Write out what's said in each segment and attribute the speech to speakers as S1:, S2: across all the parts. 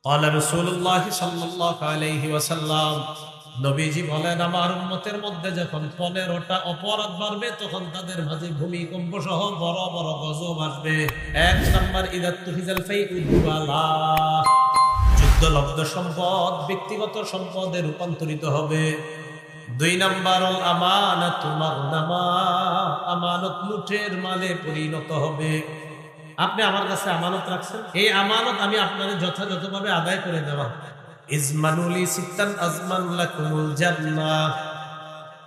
S1: قال رسول الله صلى الله عليه وسلم নবীজি বলেন আমার উম্মতের মধ্যে যখন 15টা অপরাধ বাড়বে তখন তাদের মাঝে ভূমিকম্প সহ বড় বড় গজব আসবে। 1 নাম্বার ইদাতুহিজাল ফাইউদ্দালা, যুদ্ধলব্ধ সম্পদ ব্যক্তিগত সম্পদে রূপান্তরিত হবে। 2 নাম্বার আল আমানাতু মাগনামা, আমানত লুটের মালে পরিণত হবে। আপনি আমার কাছে আমানত রাখছেন, এই আমানত আমি আপনাদের যথাযথভাবে আদায় করে দেওয়া। ইজমানুলি সিত্তান আজমান লাকুমুল জান্নাহ,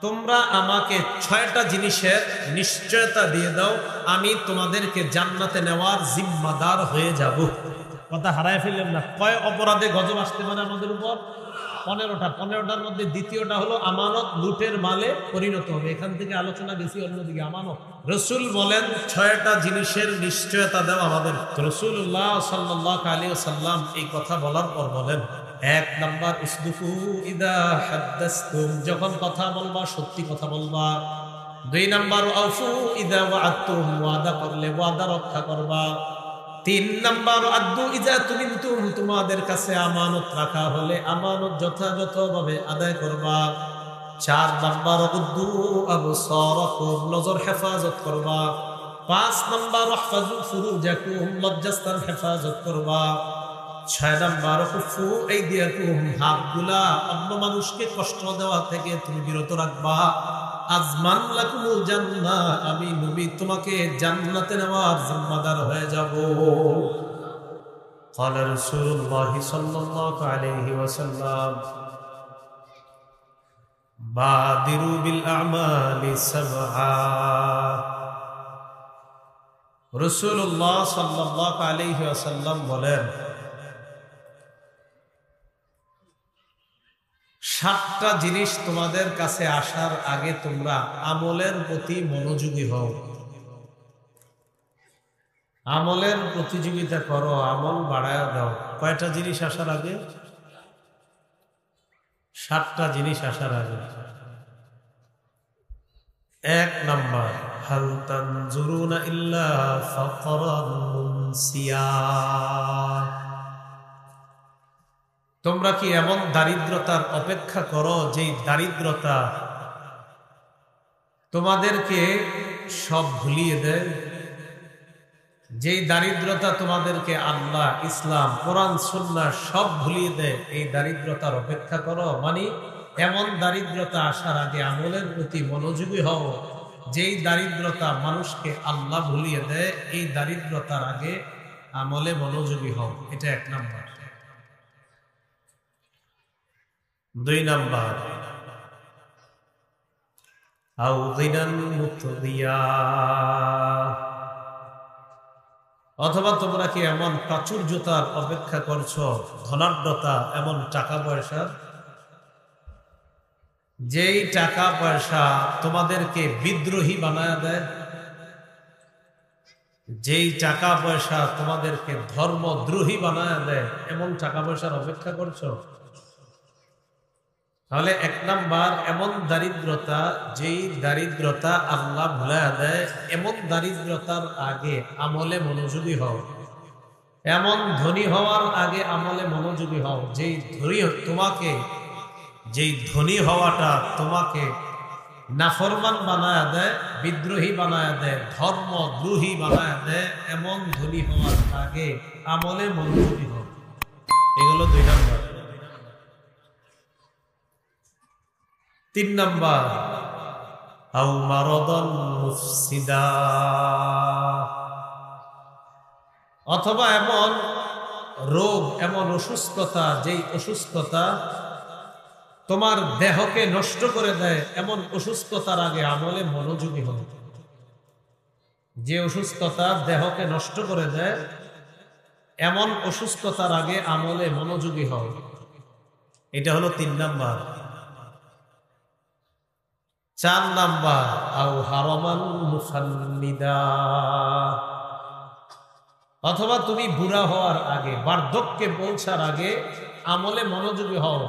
S1: তোমরা আমাকে 6টা জিনিসের নিশ্চয়তা দিয়ে দাও, আমি তোমাদেরকে জান্নাতে নেওয়ার জিম্মাদার হয়ে যাব। কথা হারায় ফেললেন না। কয় অপরাধে গজব আসতে পারে আমাদের উপর? 15টা। 15টার মধ্যে দ্বিতীয়টা হলো আমানত লুটের মালে পরিণত হবে। এখান থেকে আলোচনা বেশি অন্যদিকে। আমানত রাসূল বলেন 6টা জিনিসের নিশ্চয়তা দাও আমাদের। রাসূলুল্লাহ সাল্লাল্লাহু আলাইহি ওয়াসাল্লাম এই কথা বলার পর বলেন 1 নাম্বার ইসদুফু ইদা হাদাসতুম, যখন কথা বলবা সত্যি কথা বলবা। 2 নাম্বার আউফু ইদা ওয়াআদতুম, ওয়াদা করলে ওয়াদা রক্ষা করবা। 3 নাম্বার আদু ইজা তুমিনতুম, তোমাদের কাছে আমানত রাখা হলে আমানত যথাযথভাবে আদায় করবা। 4 নাম্বার উদ্দু আবসারাকুম, নজর হেফাজত করবা। 5 নাম্বার ইহফাজু ফুরুজাকুম, লজ্জাস্থান হেফাজত করবা। 6 নাম্বার কুফু আইদিয়াকুম, হাতগুলা অন্য মানুষকে কষ্ট দেওয়া থেকে তুমি বিরত রাখবা। আজমান লাকুমুল জান্নাহ, আমি নবী তোমাকে জান্নাতে নেওয়ার জিম্মাদার হয়ে যাব। قال رسول الله صلى الله عليه وسلم بادروا بالأعمال سبعا, রাসূলুল্লাহ সাল্লাল্লাহু আলাইহি ওয়াসাল্লাম বলেন 7টা জিনিস তোমাদের কাছে আসার আগে তোমরা আমলের প্রতি মনোযোগী হও, আমলের প্রতিযোগিতা করো, আমল বাড়ায় দাও। কয়টা জিনিস আসার আগে? 7টা জিনিস আসার আগে। 1 নাম্বার হাল তানজুরুনা ইল্লা ফাকরান মুনসিয়া, তোমরা কি এমন দারিদ্রতার অপেক্ষা করো যেই দারিদ্রতা তোমাদেরকে সব ভুলিয়ে দেয়? যেই দারিদ্রতা তোমাদেরকে আল্লাহ, ইসলাম, কোরআন, সুন্নাহ সব ভুলিয়ে দেয়, এই দারিদ্রতার অপেক্ষা করো? মানে এমন দারিদ্রতা আসার আগে আমলের প্রতি মনোযোগী হও যেই দারিদ্রতা মানুষকে আল্লাহ ভুলিয়ে দেয়, এই দারিদ্রতার আগে আমলে মনোযোগী হও। এটা 1 নাম্বার। 2 নাম্বার আউযিনান মুতদিয়া, অথবা তোমরা কি এমন প্রাচুর্যতার অপেক্ষা করছো, ধনাঢ্যতা, এমন টাকা পয়সা যেই টাকা পয়সা তোমাদেরকে বিদ্রোহী বানায় দেয়, যেই টাকা পয়সা তোমাদেরকে ধর্মদ্রোহী বানায় দেয়, এমন টাকা পয়সার অপেক্ষা করছো? তাহলে 1 নাম্বার এমন দারিদ্রতা যেই দারিদ্রতা আল্লাহ ভুলায়া দেয়, এমন দারিদ্রতার আগে আমলে মনোযোগী হও। এমন ধনী হওয়ার আগে আমলে মনোযোগী হও যেই ধনী হওয়াটা তোমাকে নাফরমান বানায়া দেয়, বিদ্রোহী বানায়া দেয়, ধর্মদ্রোহী বানায়া দেয়, এমন ধনী হওয়ার আগে আমলে মনোযোগী হও। এগুলো 2 নাম্বার। 3 নাম্বার আও মারাদান মুফসিদা, অথবা এমন রোগ, এমন অসুস্থতা যেই অসুস্থতা তোমার দেহকে নষ্ট করে দেয়, এমন অসুস্থতার আগে আমলে মনোযোগী হও। যে অসুস্থতা দেহকে নষ্ট করে দেয়, এমন অসুস্থতার আগে আমলে মনোযোগী হও। এটা হলো 3 নাম্বার। 4 নাম্বার আও হারামান মুফান্নিদা, অথবা তুমি বুড়া হওয়ার আগে, বার্ধক্যে পৌঁছার আগে আমলে মনোযোগী হও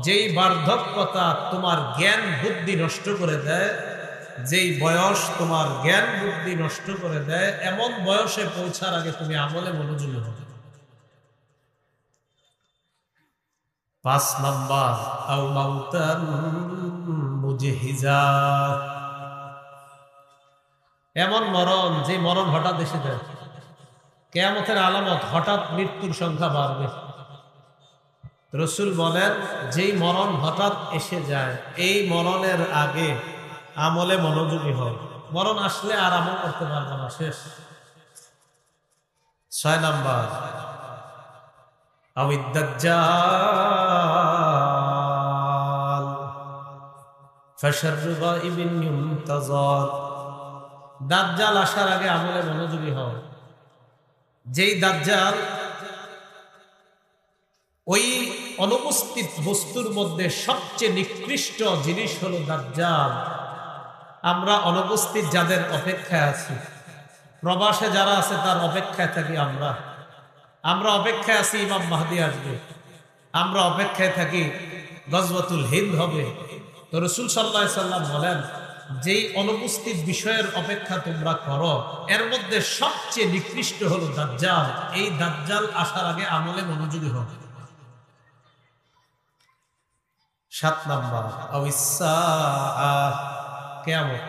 S1: যেই বার্ধক্যতা তোমার জ্ঞান বুদ্ধি নষ্ট করে দেয়, যেই বয়স তোমার জ্ঞান বুদ্ধি নষ্ট করে দেয়, এমন বয়সে পৌঁছার আগে তুমি আমলে মনোযোগী হবে। 5 নাম্বার আও মাউতান মুজহিজা, এমন মরণ যে মরণ হঠাৎ এসে যায়। কিয়ামতের আলামত, হঠাৎ মৃত্যুর সংখ্যা বাড়বে। রাসূল বলেন যেই মরণ হঠাৎ এসে যায়, এই মরণের আগে আমলে মনোযোগী হও। মরণ আসলে আর আমল করতে পারবো না, শেষ। 6 নাম্বার আওয়াদ দাজ্জাল ফাশাররু গায়বিন ইউনতাজার, দাজ্জাল আসার আগে আমলে মনোযোগী হও। যেই দাজ্জাল ওই অনুপস্থিত বস্তুর মধ্যে সবচেয়ে নিকৃষ্ট জিনিস হলো দাজ্জাল। আমরা অনুপস্থিত যাদের অপেক্ষায় আছি, প্রবাসে যারা আছে তার অপেক্ষায় থাকি আমরা অপেক্ষায় আছি ইমাম মাহদী আসবে, আমরা অপেক্ষায় থাকি গজওয়াতুল হিন্দ হবে। তো রাসূল সাল্লাল্লাহু আলাইহি সাল্লাম বলেন যেই অনুপস্থিত বিষয়ের অপেক্ষা তোমরা করো, এর মধ্যে সবচেয়ে নিকৃষ্ট হলো দাজ্জাল। এই দাজ্জাল আসার আগে আমলে মনোযোগী হবে। 7 নাম্বার কিয়ামত,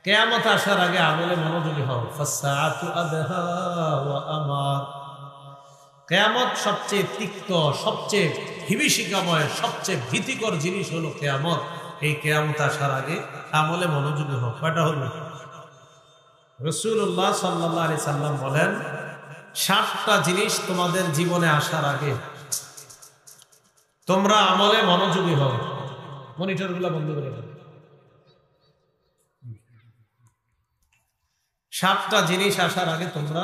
S1: কিয়ামত আসার আগে আমলে মনোযোগী হও। ফাসসাআতু আদহা ওয়া আমার, কিয়ামত সবচেয়ে তিক্ত, সবচেয়ে হিবিশিকাময়, সবচেয়ে ভীতিকর জিনিস হলো কিয়ামত। এই কিয়ামত আসার আগে আমলে মনোযোগী হও। কয়টা হলো? রাসূলুল্লাহ সাল্লাল্লাহু আলাইহি সাল্লাম বলেন 7টা জিনিস তোমাদের জীবনে আসার আগে তোমরা আমলে মনোযোগী হও। মনিটরগুলো বন্ধ করে দাও। 7টা জিনিস আসার আগে তোমরা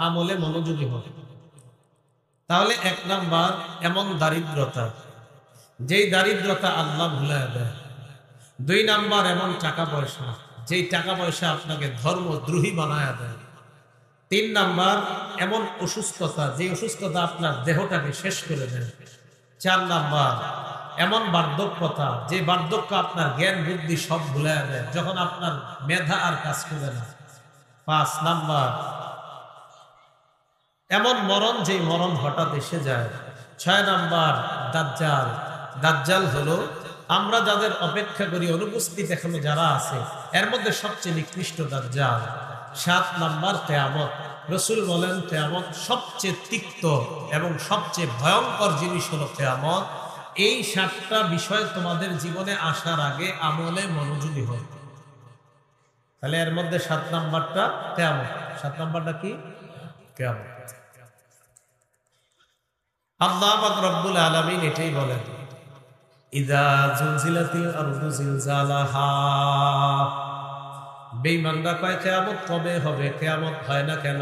S1: আমলে মনোযোগী হও। তাহলে 1 নাম্বার এমন দারিদ্রতা, যেই দারিদ্রতা আল্লাহ ভুলায় দেয়। 2 নাম্বার এমন টাকা পয়সা, যেই টাকা পয়সা আপনাকে ধর্মদ্রোহী বানায় দেয়। 3 নাম্বার এমন অসুস্থতা, যে অসুস্থতা আপনার দেহটাকে শেষ করে দেয়। 4 নাম্বার এমন বার্ধক্যতা, যে বার্ধক্য আপনার জ্ঞান বুদ্ধি সব ভুলায় দেয়, যখন আপনার মেধা আর কাজ করে না। 5 নাম্বার এমন মরণ, যে মরণ হঠাৎ এসে যায়। 6 নাম্বার দাজ্জাল। দাজ্জাল হলো আমরা যাদের অপেক্ষা করি, অনুপস্থিত এখনো যারা আছে, এর মধ্যে সবচেয়ে নিকৃষ্ট দাজ্জাল। 7 নাম্বার কিয়ামত। রাসূল বলেন কিয়ামত সবচেয়ে তিক্ত এবং সবচেয়ে ভয়ঙ্কর জিনিস হলো কিয়ামত। এই 7টা বিষয় তোমাদের জীবনে আসার আগে আমলে মনোযোগী হয়। তাহলে এর মধ্যে 7 নাম্বারটা কিয়ামত। 7 নাম্বারটা কি? কিয়ামত। আল্লাহ পাক রব্বুল আলামিন এটাই বলেন, ইযা জুলজিলাতিল আরদু জিলজালাহা। বেঈমানরা কয় কিয়ামত কবে হবে? কিয়ামত হয় না কেন?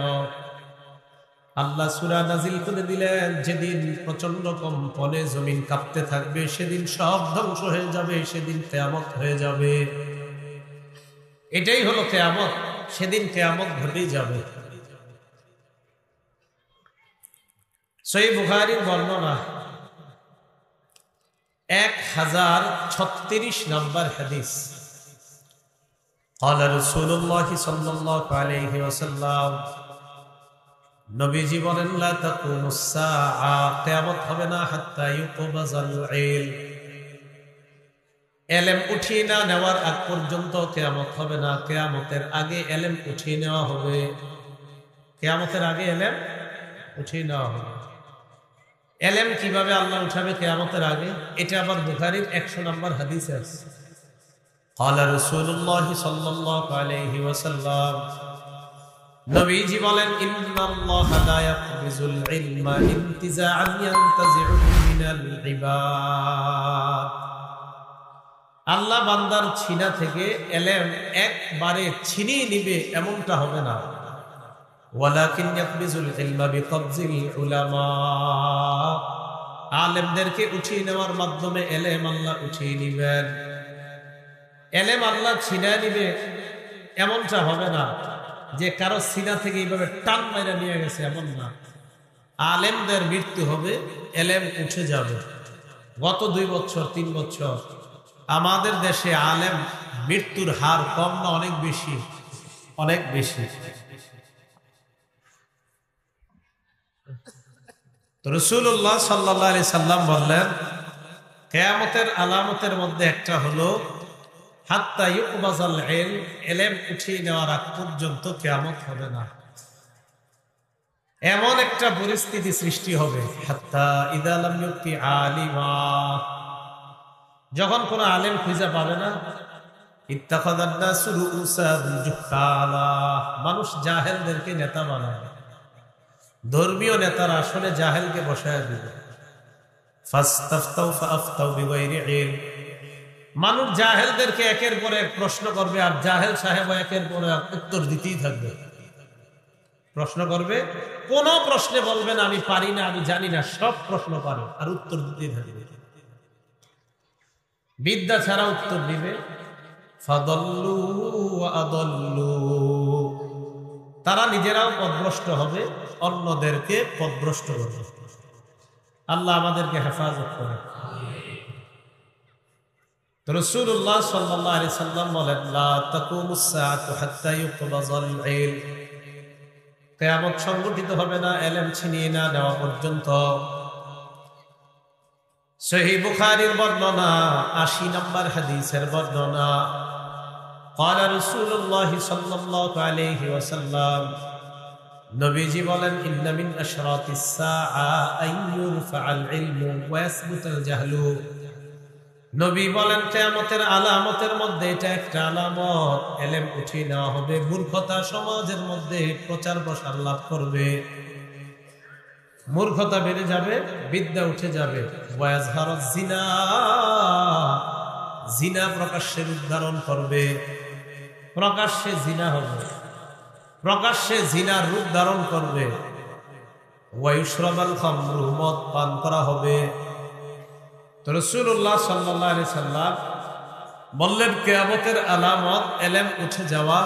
S1: আল্লাহ সূরা নাজিল করে দিলেন, যেদিন প্রচন্ড কম্পনে জমিন কাঁপতে থাকবে, সেদিন সব ধ্বংস হয়ে যাবে, সেদিন কিয়ামত হয়ে যাবে। এটাই হলো কিয়ামত। সেদিন কিয়ামত ঘটেই যাবে। সহিহ বুখারীর বর্ণনা 1036 নম্বর হাদিস। قال رسول الله صلى الله عليه وسلم, নবীজি বলেন লা তাকুমুস সাআ, কিয়ামত হবে না হাত্তা ইউকবাজাল ইলম, ইলম উঠিয়ে না নেওয়ার আগ পর্যন্ত কিয়ামত হবে না। কিয়ামতের আগে ইলম উঠিয়ে নেওয়া হবে। কিয়ামতের আগে ইলম উঠিয়ে নেওয়া হবে। ইলম কিভাবে আল্লাহ উঠাবে কিয়ামতের আগে? এটা আবার বুখারীর 100 নম্বর হাদিসে আছে। قال رسول الله صلى الله عليه وسلم, নবীজি বলেন ইন্নাল্লাহা লা ইয়াকবিজুল ইলমা ইনতিজাআন ইয়ানতাজিউহু মিনাল ইবাদ। আল্লাহ বান্দার ছিনা থেকে ইলম একবারে ছিনিয়ে নিবে এমনটা হবে না। ওয়ালাকিন ইয়াকবিজুল ইলমা বিকবজিল উলামা, আলেমদেরকে উঠিয়ে নেওয়ার মাধ্যমে ইলম আল্লাহ উঠিয়ে নিবেন। ইলম আল্লাহ ছিনিয়ে নিবে এমনটা হবে না যে কারো সিনা থেকে এইভাবে টান মাইরা নিয়ে গেছে, এমন না। আলেমদের মৃত্যু হবে, ইলম উঠে যাবে। গত 2 বছর 3 বছর আমাদের দেশে আলেম মৃত্যুর হার কম না অনেক বেশি? অনেক বেশি। তো রাসূলুল্লাহ সাল্লাল্লাহু আলাইহি সাল্লাম বললেন, কিয়ামতের আলামতের মধ্যে একটা হলো হাত্তা ইউকবাজাল ইলম উঠিয়ে নেওয়ার আগ পর্যন্ত কিয়ামত হবে না। এমন একটা পরিস্থিতি সৃষ্টি হবে, হাত্তা ইযা লাম ইউতি আলিমা, যখন কোন আলেম খুঁজে পাবে না, ইত্তাখাযান নাসু রুউসান জুহালা, মানুষ জাহেলদেরকে নেতা বানায়। ধর্মীয় নেতারা আসলে জাহেলকে বসায় দিবে। ফাস্তাফতাউ ফাআফতাউ বিগাইরি ইলম, মানুষ জাহেলদেরকে একের পর এক প্রশ্ন করবে, আর জাহেল সাহেব একের পর এক উত্তর দিতেই থাকবে। প্রশ্ন করবে, কোন প্রশ্নে বলবেন আমি পারি না, আমি জানি না, সব প্রশ্ন পারে আর উত্তর দিতেই থাকবে। বিদ্যা ছাড়া উত্তর দিবে। ফাদাল্লু ওয়া আদাল্লু, তারা নিজেরাও পথভ্রষ্ট হবে, অন্যদেরকে পথভ্রষ্ট করবে। আল্লাহ আমাদেরকে হেফাজত করে। তো রাসূলুল্লাহ সাল্লাল্লাহু আলাইহি সাল্লাম বলেন, লা তাকুমুস সাআতু হাত্তা ইউকবাযাল ইলম, কিয়ামত সংঘটিত হবে না ইলম ছিনিয়ে না নেওয়া পর্যন্ত। সহিহ বুখারীর বর্ণনা, ৮০ নম্বর হাদিসের বর্ণনা, قال رسول الله صلى الله عليه وسلم, নবীজি বলেন, ইন্না মিন আশরাতিস সাআ আন ইউরফাআল ইলমু ওয়া ইয়াসবুতাল জাহলু, নবী বলেন কিয়ামতের আলামতের মধ্যে এটা একটা আলামত, ইলম উঠিয়ে নেওয়া হবে, মূর্খতা সমাজের মধ্যে প্রচার প্রসার লাভ করবে, মূর্খতা বেড়ে যাবে, বিদ্যা উঠে যাবে। ওয়া ইয়াজহারুজ জিনা, জিনা প্রকাশ্যে রূপ ধারণ করবে, প্রকাশ্যে জিনা হবে, প্রকাশ্যে জিনার রূপ ধারণ করবে। ওয়া ইউশরাবাল খামরু, মদ পান করা হবে। তো রাসূলুল্লাহ সাল্লাল্লাহু আলাইহি সাল্লাম বললেন, কিয়ামতের আলামত ইলম উঠে যাওয়া,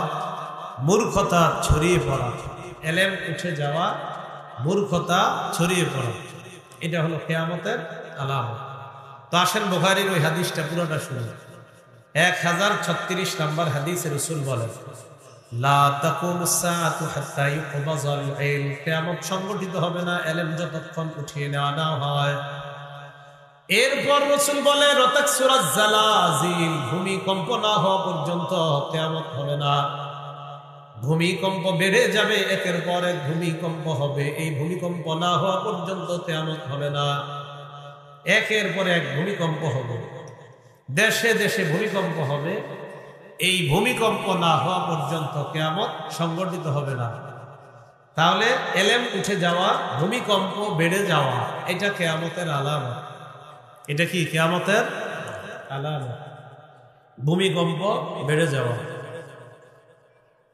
S1: মূর্খতা ছড়িয়ে পড়া। ইলম উঠে যাওয়া, মূর্খতা ছড়িয়ে পড়া, এটা হলো কিয়ামতের আলামত। তো আসেন বুখারীর ওই হাদিসটা পুরোটা শুনুন। 1036 নম্বর হাদিসে রাসূল বলেন, লা তাকুমুস সাআতু হাত্তা ইউকবাযাল ইলম, কিয়ামত সংঘটিত হবে না ইলম যতক্ষণ উঠিয়ে নেওয়া না হয়। এরপর রাসূল বলে, রাতাকসুরাজ জালাজিল, ভূমিকম্প না হওয়া পর্যন্ত কিয়ামত হবে না। ভূমিকম্প বেড়ে যাবে, একের পর এক ভূমিকম্প হবে, এই ভূমিকম্প না হওয়া পর্যন্ত কিয়ামত হবে না। একের পর এক ভূমিকম্প হবে, দেশে দেশে ভূমিকম্প হবে, এই ভূমিকম্প না হওয়া পর্যন্ত কিয়ামত সংঘটিত হবে না। তাহলে ইলম উঠে যাওয়া, ভূমিকম্প বেড়ে যাওয়া, এটা কিয়ামতের আলামত। এটা কি কিয়ামতের আলামত? ভূমিকম্প বেড়ে যাওয়া।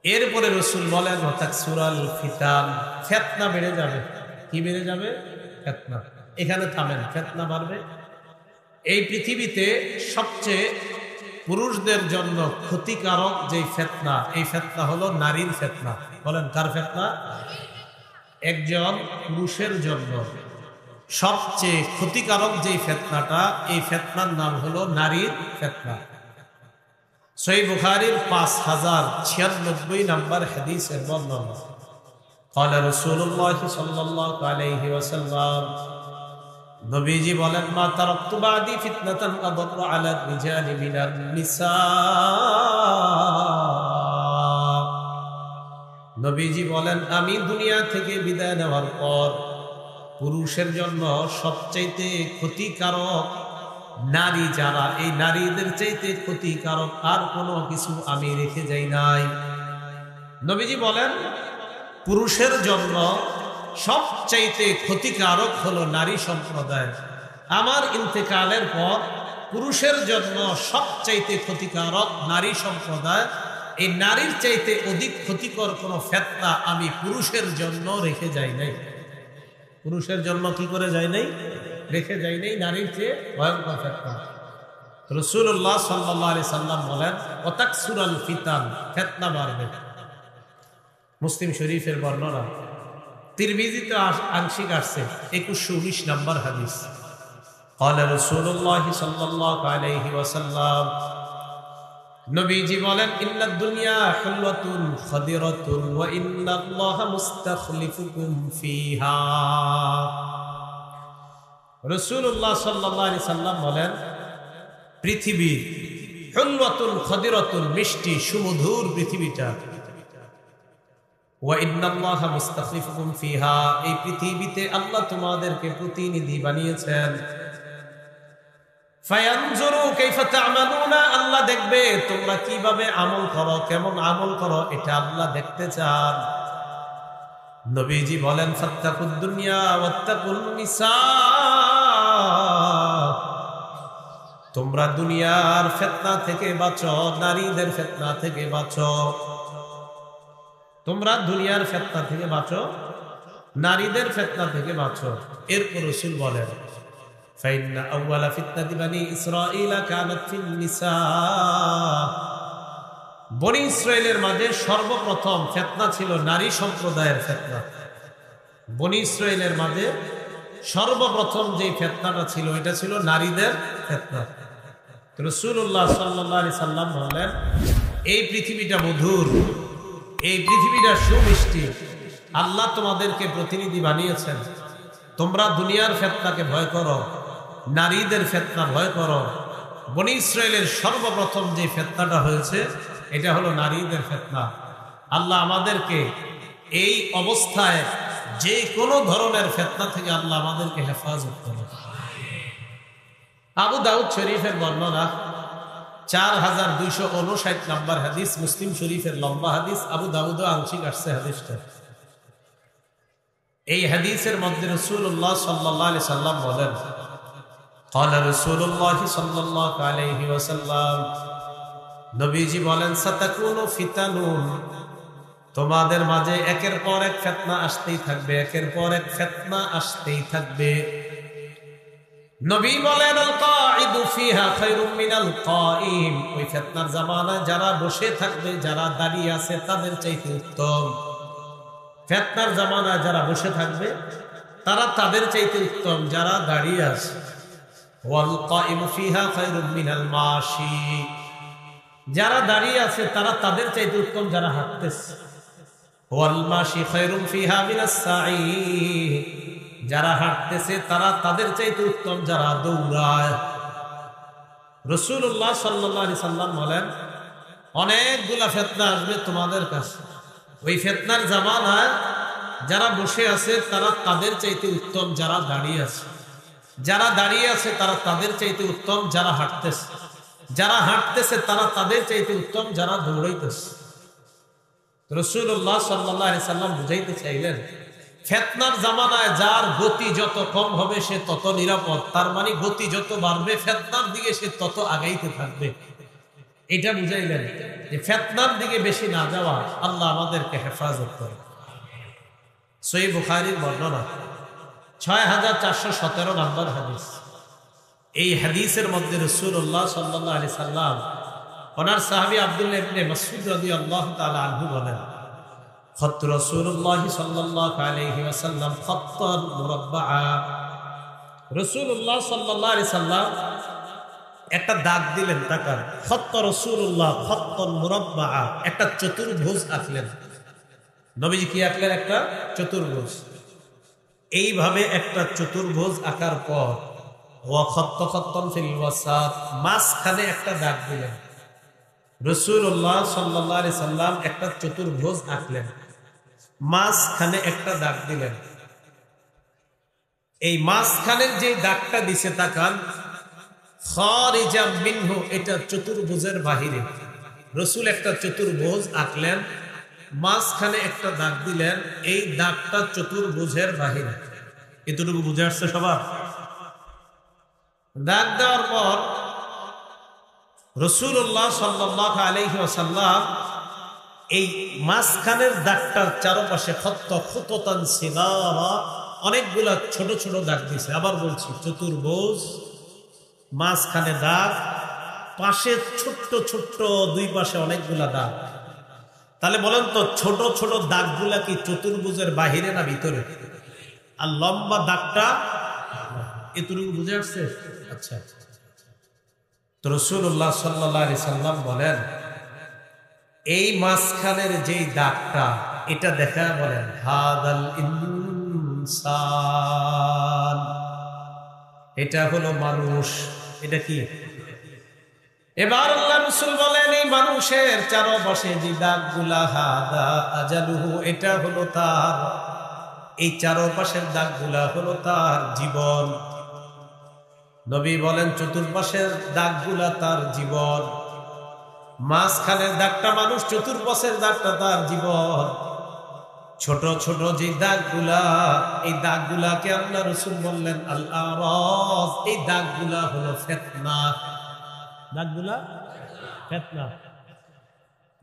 S1: এরপরে রাসূল বলেন, তাকসুরাল ফিতান, ফিতনা বেড়ে যাবে। কি বেড়ে যাবে? ফিতনা। এখানে থামেন, ফিতনা বাড়বে। এই পৃথিবীতে সবচেয়ে পুরুষদের জন্য ক্ষতিকারক যে ফিতনা, এই ফিতনা হলো নারীর ফিতনা। বলেন, কার ফিতনা? একজন পুরুষের জন্য সবচেয়ে ক্ষতিকারক যে ফিতনাটা, এই ফিতনার নাম হলো নারীর ফিতনা। সহিহ বুখারীর 5096 নম্বর হাদিসের বর্ণনা। قال رسول الله صلى الله عليه وسلم, নবীজি বলেন, মা তারাকতু বাদি ফিতনাতান আদার আলা রিজালি মিনান নিসা, নবীজি বলেন, আমি দুনিয়া থেকে বিদায় নেওয়ার পর পুরুষের জন্য সবচাইতে ক্ষতিকারক নারী যারা, এই নারীদের চাইতে ক্ষতিকারক আর কোনো কিছু আমি রেখে যাই নাই। নবীজি বলেন, পুরুষের জন্য সবচাইতে ক্ষতিকারক হলো নারী সম্প্রদায়। আমার ইন্তেকালের পর পুরুষের জন্য সবচাইতে ক্ষতিকারক নারী সম্প্রদায়। এই নারীর চাইতে অধিক ক্ষতিকর কোনো ফিতনা আমি পুরুষের জন্য রেখে যাই নাই। পুরুষের জন্য কি করে যাই নাই? রেখে যাই নাই নারীর চেয়ে ভয়ঙ্কর ফিতনা। রাসূলুল্লাহ সাল্লাল্লাহু আলাইহি সাল্লাম বলেন, ওয়াতাকসুরাল ফিতান, ফিতনা বাড়বে। মুসলিম শরীফের বর্ণনা, তিরমিজিতে আংশিক আসছে 2119 নম্বর হাদিস। قال رسول الله صلى الله عليه وسلم, নবীজি বলেন ইন্নাদ দুনিয়া হুলওয়াতুন খাদিরাতুন ওয়া ইন্নাল্লাহা মুস্তাখলিফুকুম ফিহা। রাসূলুল্লাহ সাল্লাল্লাহু আলাইহি সাল্লাম বলেন পৃথিবী হুলওয়াতুন খাদিরাতুন, মিষ্টি সুমধুর পৃথিবীটা, ওয়া ইন্নাল্লাহা মুস্তাখলিফুকুম ফিহা, এই পৃথিবীতে আল্লাহ তোমাদেরকে প্রতিনিধি বানিয়েছেন। ফায়ানজুরু কাইফা তা'মালুনা, আল্লাহ দেখবে তোমরা কিভাবে আমল করো, কেমন আমল করো, এটা আল্লাহ দেখতে চান। নবীজি বলেন ফাত্তাকুদ দুনিয়া ওয়াত্তাকুন নিসা, তোমরা দুনিয়ার ফিতনা থেকে বাঁচো, নারীদের ফিতনা থেকে বাঁচো। তোমরা দুনিয়ার ফিতনা থেকে বাঁচো, নারীদের ফিতনা থেকে বাঁচো। এরপর রাসূল বলেন ফাইন্না আউওয়ালা ফিতনাতি বানি ইসরাঈলা কানাত ফিন নিসা, বনি ইসরাইলের মাঝে সর্বপ্রথম ফিতনা ছিল নারী সম্প্রদায়ের ফিতনা। বনি ইসরাইলের মাঝে সর্বপ্রথম যে ফিতনাটা ছিল এটা ছিল নারীদের ফিতনা। রাসূলুল্লাহ সাল্লাল্লাহু আলাইহি সাল্লাম বলেন এই পৃথিবীটা মধুর, এই পৃথিবীটা সুমিষ্টি, আল্লাহ তোমাদেরকে প্রতিনিধি বানিয়েছেন। তোমরা দুনিয়ার ফিতনাকে ভয় করো, নারীদের ফিতনা ভয় করো। বনি ইসরাইলের সর্বপ্রথম যে ফিতনাটা হয়েছে এটা হলো নারীদের ফিতনা। আল্লাহ আমাদেরকে এই অবস্থায় যে কোনো ধরনের ফিতনা থেকে আল্লাহ আমাদেরকে হেফাজত করে। আবু দাউদ শরীফের বর্ণনা 4259 নম্বর হাদিস, মুসলিম শরীফের লম্বা হাদিস, আবু দাউদও আংশিক আসছে হাদিসটা। এই হাদিসের মধ্যে রাসূলুল্লাহ সাল্লাল্লাহু আলাইহি সাল্লাম বলেন قال رسول الله صلى الله عليه وسلم, নবীজি বলেন সাতাকুনু ফিতানুন, তোমাদের মাঝে একের পর এক ফিতনা আসতেই থাকবে, একের পর এক ফিতনা আসতেই থাকবে। নবী বলেন আল কাঈদু ফিহা খায়রুম মিনাল কাঈম, ওই ফিতনার জামানায় যারা বসে থাকবে, যারা দাঁড়িয়ে আছে তাদের চাইতে উত্তম। ফিতনার জামানায় যারা বসে থাকবে তারা তাদের চাইতে উত্তম যারা দাঁড়িয়ে আছে। ওয়াল কাঈমু ফিহা খায়রুম মিনাল মাশি, যারা দাঁড়িয়ে আছে তারা তাদের চাইতে উত্তম যারা হাঁটতেছে। ওয়াল মাশি খায়রুম ফিহা মিনাস সাঈ, যারা হাঁটতেছে তারা তাদের চাইতে উত্তম যারা দৌড়ায়। রাসূলুল্লাহ সাল্লাল্লাহু আলাইহি সাল্লাম বলেন অনেকগুলা ফিতনা আসবে তোমাদের কাছে, ওই ফিতনার জামানায় যারা বসে আছে তারা তাদের চাইতে উত্তম যারা দাঁড়িয়ে আছে, যারা দাঁড়িয়ে আছে তারা তাদের চাইতে উত্তম যারা হাঁটতেছে, যারা হাঁটতেছে তারা তাদের চাইতে উত্তম যারা দৌড়াইতেছে। রাসূলুল্লাহ সাল্লাল্লাহু আলাইহি সাল্লাম বুঝাইতে চাইলেন ফিতনার জামানায় যার গতি যত কম হবে সে তত নিরাপদ, তার মানে গতি যত বাড়বে ফিতনার দিকে সে তত আগাইতে থাকবে। এটা বুঝাইলেন যে ফিতনার দিকে বেশি না যাওয়া, আল্লাহ আমাদেরকে হেফাজত করে। সহিহ বুখারীর বর্ণনা 6417 নম্বর হাদিস। এই হাদিসের মধ্যে রাসূলুল্লাহ সাল্লাল্লাহু আলাইহি সাল্লাম ওনার সাহাবী আব্দুল্লাহ ইবনে মাসউদ রাদিয়াল্লাহু তাআলা আনহু বলেন খাত্ত রাসূলুল্লাহ সাল্লাল্লাহু আলাইহি ওয়াসাল্লাম খাত্তান মুরাব্বাআ, রাসূলুল্লাহ সাল্লাল্লাহু আলাইহি সাল্লাম একটা দাগ দিলেন, তাকান, খাত্ত রাসূলুল্লাহ খাত্তান মুরাব্বাআ, একটা চতুর্ভুজ আঁকলেন। নবীজি কি আঁকলেন? একটা চতুর্ভুজ। এইভাবে একটা চতুর্ভুজ আঁকার পর ওয়া খাত্ত খাত্তান ফিল ওয়াসাত, মাঝখানে একটা দাগ দিলেন। রাসূলুল্লাহ সাল্লাল্লাহু আলাইহি সাল্লাম একটা চতুর্ভুজ আঁকলেন, মাঝখানে একটা দাগ দিলেন। এই মাঝখানের যে দাগটা দিছে তাকান, খারিজা মিনহু, এটা চতুর্ভুজের বাহিরে। রাসূল একটা চতুর্ভুজ আঁকলেন, মাঝখানে একটা দাগ দিলেন, এই দাগটা চতুর্ভুজের বাহিরে। এতটুকু বুঝে আসছে সবার? দাগ দেওয়ার পর রাসূলুল্লাহ সাল্লাল্লাহু আলাইহি ওয়াসাল্লাম এই মাঝখানের দাগটার চারপাশে খুততান সিগারা, অনেকগুলা ছোট ছোট দাগ দিয়েছে। আবার বলছি, চতুর্ভুজ, মাঝখানে দাগ, পাশে ছোট্ট ছোট্ট দুই পাশে অনেকগুলা দাগ। তাহলে বলেন তো ছোট ছোট দাগগুলা কি চতুর্ভুজের বাহিরে না ভিতরে? আর লম্বা দাগটা এতটুকু বুঝে আসছে? আচ্ছা, তো রাসূলুল্লাহ সাল্লাল্লাহু আলাইহি সাল্লাম বলেন এই মাঝখানের যেই দাগটা, এটা দেখা বলেন হাদাল ইনসান, এটা হলো মানুষ। এটা কি? এবার আল্লাহ রাসূল বলেন এই মানুষের চারপাশে যে দাগগুলা, হাদা আজালুহু, এটা হলো তার, এই চারপাশের দাগগুলা হলো তার জীবন। নবী বলেন চতুর্পাশের দাগগুলা তার জীবন, মাঝখানের দাগটা মানুষ, চতুর্পাশের দাগটা তার জীবন। ছোট ছোট যে দাগগুলা, এই দাগগুলাকে আল্লাহ রাসূল বললেন আল আরাস, এই দাগগুলা হলো ফিতনা। দাগগুলা ফিতনা।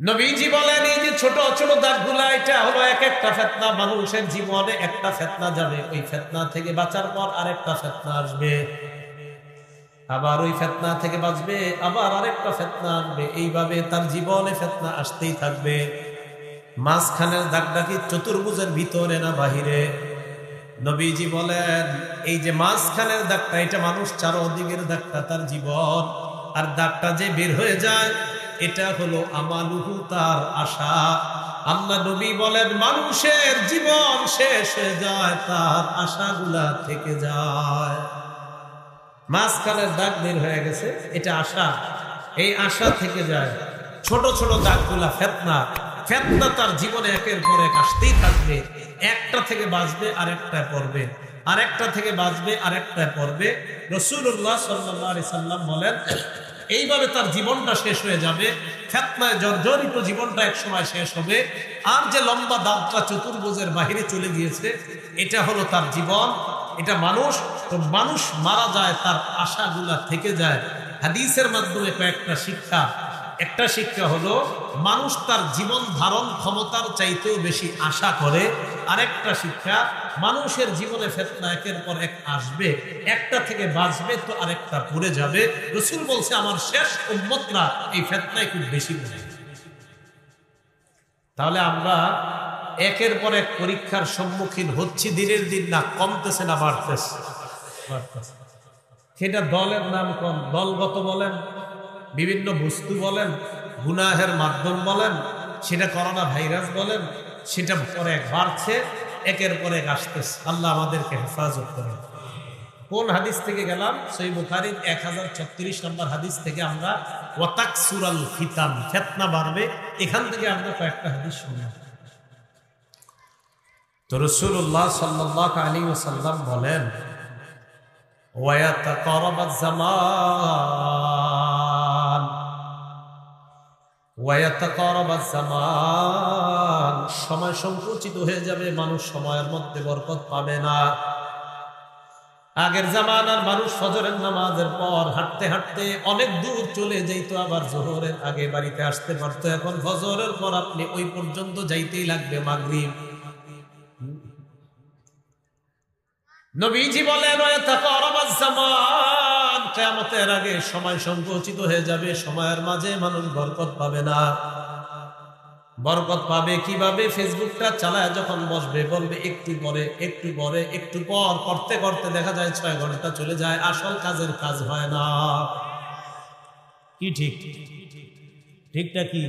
S1: নবীজি বলেন এই যে ছোট ছোট দাগগুলা, এটা হলো এক একটা ফিতনা। মানুষের জীবনে একটা ফিতনা যাবে, ওই ফিতনা থেকে বাঁচার পর আরেকটা ফিতনা আসবে, আবার ওই ফিতনা থেকে বাঁচবে, আবার আরেকটা ফিতনা আসবে, এইভাবে তার জীবনে ফিতনা আসতেই থাকবে। মাঝখানের দাগটা কি চতুর্ভুজের ভিতরে না বাহিরে? নবীজি বলেন এই যে মাঝখানের দাগটা, এটা মানুষ, চারদিকের দাগটা তার জীবন, আর দাগটা যে বের হয়ে যায় এটা হলো আমালুহু, তার আশা। আল্লাহ নবী বলেন মানুষের জীবন শেষ হয়ে যায়, তার আশাগুলা থেকে যায়। মাঝখানের দাগ বের হয়ে গেছে, এটা আশা, এই আশা থেকে যায়। ছোট ছোট দাগগুলা ফিতনা, ফিতনা তার জীবনে একের পর এক আসতেই থাকবে। একটা থেকে বাঁচবে আরেকটায় পড়বে, আরেকটা থেকে বাঁচবে আরেকটায় পড়বে। রাসূলুল্লাহ সাল্লাল্লাহু আলাইহি সাল্লাম বলেন এইভাবে তার জীবনটা শেষ হয়ে যাবে, ফিতনায় জর্জরিত জীবনটা এক সময় শেষ হবে। আর যে লম্বা দাগটা চতুর্ভুজের বাহিরে চলে গিয়েছে, এটা হলো তার জীবন, এটা মানুষ। তো মানুষ মারা যায়, তার আশাগুলা থেকে যায়। হাদিসের মাধ্যমে কয়েকটা শিক্ষা। একটা শিক্ষা হলো মানুষ তার জীবন ধারণ ক্ষমতার চাইতেও বেশি আশা করে। আরেকটা শিক্ষা, মানুষের জীবনে ফিতনা একের পর এক আসবে, একটা থেকে বাঁচবে তো আরেকটা পড়ে যাবে। রাসূল বলছে আমার শেষ উম্মতরা এই ফিতনায় খুব বেশি পড়ে। তাহলে আমরা একের পর এক পরীক্ষার সম্মুখীন হচ্ছি, দিনের দিন না কমতেছে না বাড়তেছে? সেটা দলের নাম কম, দলগত বলেন, বিভিন্ন বস্তু বলেন, গুনাহের মাধ্যম বলেন, সেটা করোনা ভাইরাস বলেন, সেটা পরে এক বাড়ছে, একের পর এক আসতেছে। আল্লাহ আমাদেরকে হেফাজত করে। কোন হাদিস থেকে গেলাম? সহিহ বুখারীর 1036 নম্বর হাদিস থেকে আমরা ওয়াতাকসুরাল ফিতান, ফিতনা বাড়বে, এখান থেকে আমরা কয়েকটা হাদিস শুনলাম। তো রাসূলুল্লাহ সাল্লাল্লাহু আলাইহি ওয়াসাল্লাম বলেন ওয়ায়াতাকারাবাজ জামান, ওয়ায়াতাকারাবাজ জামান, সময় সংকুচিত হয়ে যাবে, মানুষ সময়ের মধ্যে বরকত পাবে না। আগের জামানার মানুষ ফজরের নামাজের পর হাঁটতে হাঁটতে অনেক দূর চলে যাইতো, আবার যোহরের আগে বাড়িতে আসতে পারতো। এখন ফজরের পর আপনি ওই পর্যন্ত যাইতেই লাগবে মাগরিব। নবীজি বলেন ওয়াতাকারাবাজ জামান, কিয়ামতের আগে সময় সংকুচিত হয়ে যাবে, সময়ের মাঝে মানুষ বরকত পাবে না। বরকত পাবে কিভাবে? ফেসবুকটা চালায় যখন বসবে, বলবে একটু পরে একটু পরে একটু পর, করতে করতে দেখা যায় 6 ঘন্টা চলে যায়, আসল কাজের কাজ হয় না। কি ঠিক? ঠিকটা কি?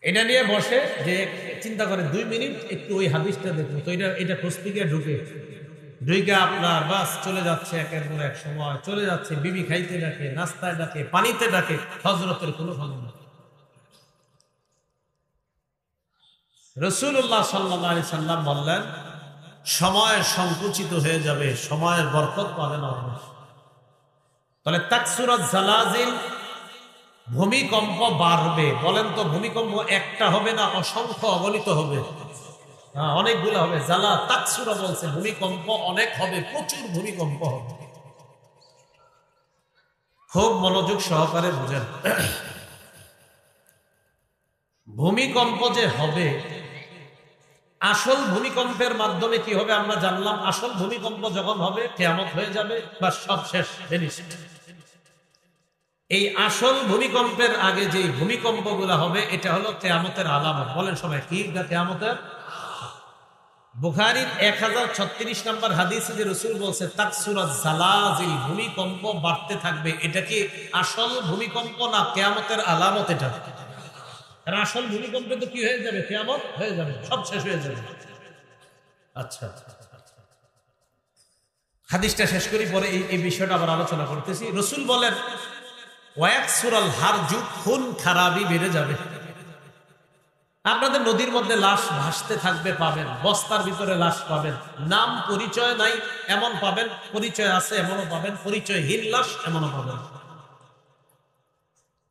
S1: এটা নিয়ে বসে যে চিন্তা করে 2 মিনিট একটু ওই হাদিসটা দেখবো, তো এটা খুঁজতে গিয়ে ঢুকে আপনার বাস চলে যাচ্ছে, একের পর এক সময় চলে যাচ্ছে। বিবি খাইতে ডাকে, নাস্তায় ডাকে, পানিতে ডাকে, হযরতের কোনো খবর নেই। রাসূলুল্লাহ সাল্লাল্লাহু আলাইহি সাল্লাম বললেন সময় সংকুচিত হয়ে যাবে, সময়ের বরকত পাবে না মানুষ। তাহলে তাকসুরাজ জালাজিল, ভূমিকম্প বাড়বে। বলেন তো ভূমিকম্প একটা হবে না, অসংখ্য অগণিত হবে? অনেকগুলো হবে। জালা তাকসুরা বলছে ভূমিকম্প অনেক হবে, প্রচুর ভূমিকম্প হবে। খুব মনোযোগ সহকারে বুঝেন। ভূমিকম্প যে হবে, আসল ভূমিকম্পের মাধ্যমে কি হবে আমরা জানলাম। আসল ভূমিকম্প যখন হবে কিয়ামত হয়ে যাবে, বা সব শেষ, ফিনিশড। এই আসল ভূমিকম্পের আগে যে ভূমিকম্পগুলো হবে, এটা হলো কিয়ামতের আলামত। বলেন সবাই, কি কিয়ামতের? বুখারীর 1036 নম্বর হাদিসে যে রাসূল বলছে তাকসুরাজ জালাজিল, ভূমিকম্প বাড়তে থাকবে। এটা কি আসল ভূমিকম্প না কিয়ামতের আলামত? এটা আর আসল ভূমিকম্পে তো কি হয়ে যাবে? কিয়ামত হয়ে যাবে, সব শেষ হয়ে যাবে। আচ্ছা, হাদিসটা শেষ করি, পরে এই বিষয়টা আবার আলোচনা করতেছি। রাসূল বলেন ওয়াকসুরাল হারজু, খুন খারাপি বেড়ে যাবে। আপনাদের নদীর মধ্যে লাশ ভাসতে থাকবে, পাবেন বস্তার ভিতরে লাশ পাবেন, নাম পরিচয় নাই এমন পাবেন, পরিচয় আছে এমনও পাবেন, পরিচয়হীন লাশ এমনও পাবেন।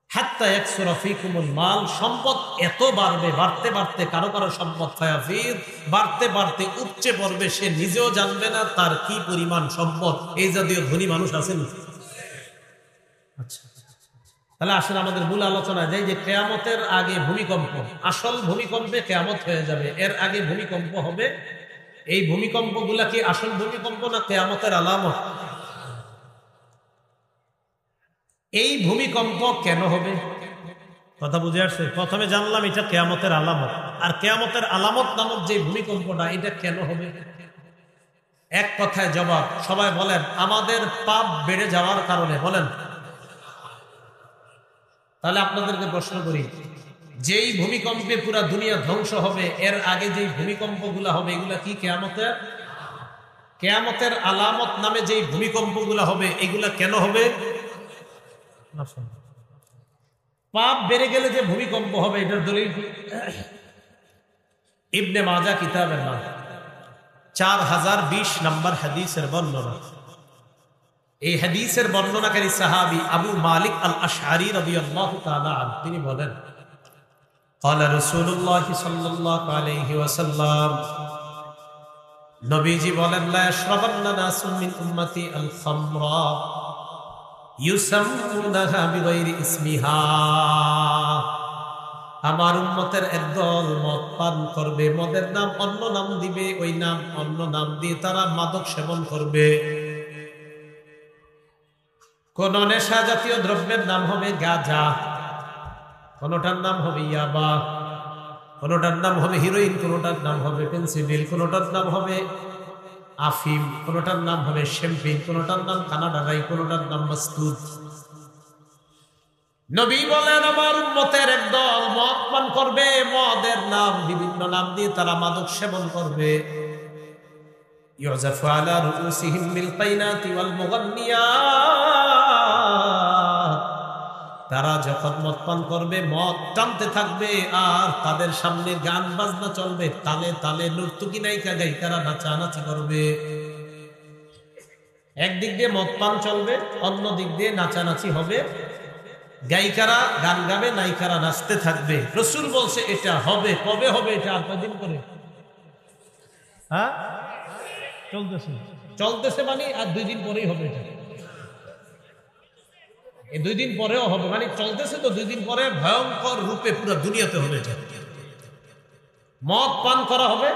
S1: হাত্তা ইয়াকসুরা ফীকুমুল মাল, সম্পদ এত বাড়বে, বাড়তে বাড়তে কারো কারো সম্পদ ফায়াফিদ, বাড়তে বাড়তে উপচে পড়বে, সে নিজেও জানবে না তার কি পরিমাণ সম্পদ। এই জাতীয় ধনী মানুষ আছেন। আচ্ছা, তাহলে আসলে আমাদের মূল আলোচনা যাই যে কিয়ামতের আগে ভূমিকম্প, আসল ভূমিকম্পে কিয়ামত হয়ে যাবে, এর আগে ভূমিকম্প হবে। এই ভূমিকম্পগুলা কি আসল ভূমিকম্প না কিয়ামতের আলামত? এই ভূমিকম্প কেন হবে? কথা বুঝে আসছে? প্রথমে জানলাম এটা কিয়ামতের আলামত, আর কিয়ামতের আলামত নামক যে ভূমিকম্পটা, এটা কেন হবে? এক কথায় জবাব, সবাই বলেন আমাদের পাপ বেড়ে যাওয়ার কারণে। বলেন। তাহলে আপনাদেরকে প্রশ্ন করি, যেই ভূমিকম্পে পুরা দুনিয়া ধ্বংস হবে, এর আগে যেই ভূমিকম্পগুলো হবে, এগুলা কি কিয়ামতের? কিয়ামতের আলামত নামে যেই ভূমিকম্পগুলো হবে, এগুলা কেন হবে? পাপ বেড়ে গেলে যে ভূমিকম্প হবে, এটার দলিল কি? ইবনে মাজাহ কিতাবের নাম 4020 নম্বর হাদিসের বর্ণনা। এই হাদিসের বর্ণনাকারী সাহাবী আবু মালিক আল আশআরী রাদিয়াল্লাহু তাআলা আনহু, তিনি বলেন ক্বালা রাসূলুল্লাহ সাল্লাল্লাহু আলাইহি ওয়াসাল্লাম, নবীজি বলেন লা ইয়াশরাবান্না নাসুম মিন উম্মতি আল খামরা ইউসাম্মুনাহা বিগাইরি ইসমিহা, আমার উম্মতের একদল মদ পান করবে, মদের নাম অন্য নাম দিবে, ওই নাম অন্য নাম দিয়ে তারা মাদক সেবন করবে। কোন নেশা জাতীয় দ্রব্যের নাম হবে গাঁজা, কোনটার নাম হবে ইয়াবা, কোনটার নাম হবে হিরোইন, কোনটার নাম হবে পেন্সিডিল, কোনটার নাম হবে আফিম, কোনটার নাম হবে শ্যাম্পেন, কোনটার নাম কানাডারাই, কোনটার নাম মাস্তুদ। নবী বলেন আমার উম্মতের একদল মদ পান করবে, মদের নাম বিভিন্ন নাম দিয়ে তারা মাদক সেবন করবে। ইউযাফু আলা রুউসিহিম মিল কাইনাতি ওয়াল মুগান্নিয়াত, তারা যখন মদ পান করবে, মদ টানতে থাকবে, আর তাদের সামনে গান বাজনা চলবে, তালে তালে নর্তকী নায়িকা গায়িকারা নাচানাচি করবে। একদিক দিয়ে মদ পান চলবে, অন্য দিক দিয়ে নাচানাচি হবে, গায়িকারা গান গাবে, নায়িকারা নাচতে থাকবে। রাসূল বলছে এটা হবে। কবে হবে এটা? আর কদিন করে? হ্যাঁ, চলতেছে মানে আর 2 দিন পরেই হবে। এটা এই 2 দিন পরেও হবে, মানে চলতেছে তো 2 দিন পরে ভয়ঙ্কর রূপে পুরো দুনিয়াতে হবে। এটা মদ পান করা হবে,